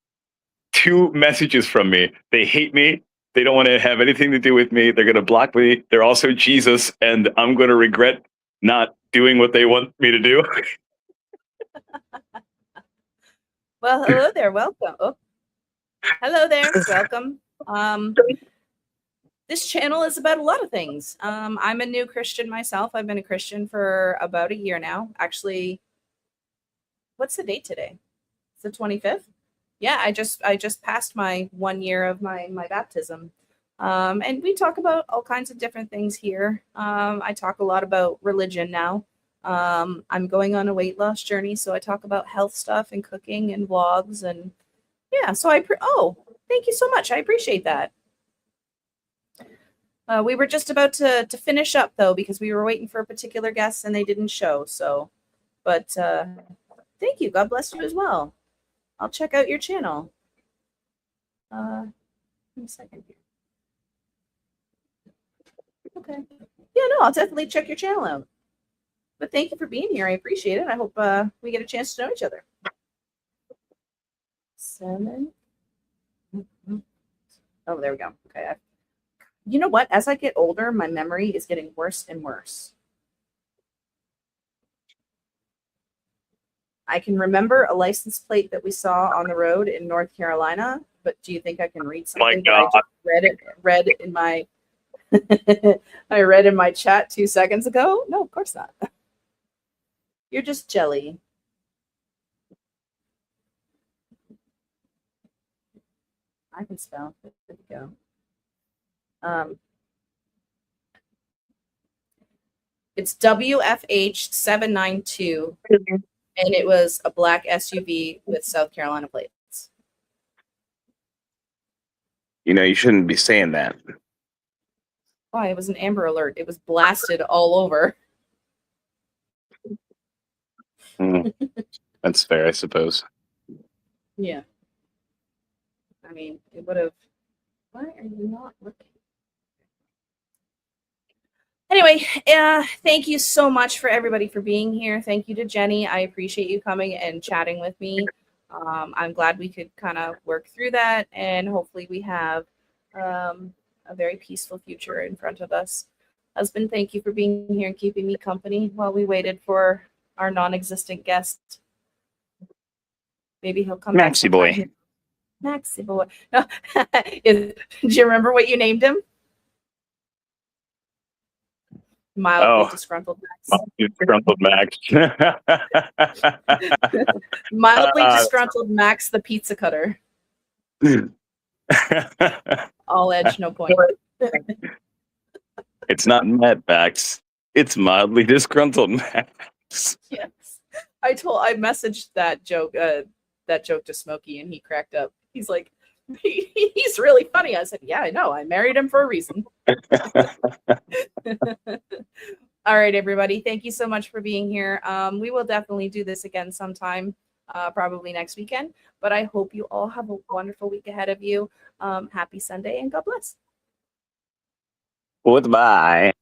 2 messages from me. They hate me. They don't want to have anything to do with me. They're going to block me. They're also Jesus. And I'm going to regret not doing what they want me to do. Well, hello there. Welcome. Oh. Hello there. Welcome. This channel is about a lot of things. I'm a new Christian myself. I've been a Christian for about a year now. Actually, what's the date today? It's the 25th. Yeah, I just passed my 1 year of my baptism. And we talk about all kinds of different things here. I talk a lot about religion now. I'm going on a weight loss journey, so I talk about health stuff and cooking and vlogs, and yeah. So thank you so much. I appreciate that. We were just about to finish up though because we were waiting for a particular guest and they didn't show. So, but thank you. God bless you as well. I'll check out your channel. In a second here. Okay. Yeah, no, I'll definitely check your channel out. But thank you for being here. I appreciate it. I hope we get a chance to know each other. 7. Oh, there we go. Okay. You know what? As I get older, my memory is getting worse and worse. I can remember a license plate that we saw on the road in North Carolina, but do you think I can read something that I just read in my I read in my chat 2 seconds ago? No, of course not. You're just jelly. I can spell. There we go. It's WFH 792, and it was a black SUV with South Carolina plates. You know, you shouldn't be saying that. Why? It was an Amber Alert. It was blasted all over. That's fair, I suppose. Yeah. I mean, it would have. Why are you not looking? Anyway, thank you so much for everybody for being here. Thank you to Jenny. I appreciate you coming and chatting with me. I'm glad we could kind of work through that, and hopefully we have a very peaceful future in front of us. Husband, thank you for being here and keeping me company while we waited for our non-existent guest. Maybe he'll come back. Maxie boy. sometime. Maxie boy. No. Do you remember what you named him? Mildly Oh. disgruntled Max. Disgruntled Max. Mildly disgruntled Max, the pizza cutter. All edge, no point. It's not Matt Max. It's mildly disgruntled Max. Yes, I messaged that joke to Smokey, and he cracked up. He's like, he's really funny. I said, yeah, I know. I married him for a reason. All right, everybody. Thank you so much for being here. We will definitely do this again sometime, probably next weekend. But I hope you all have a wonderful week ahead of you. Happy Sunday and God bless. Goodbye.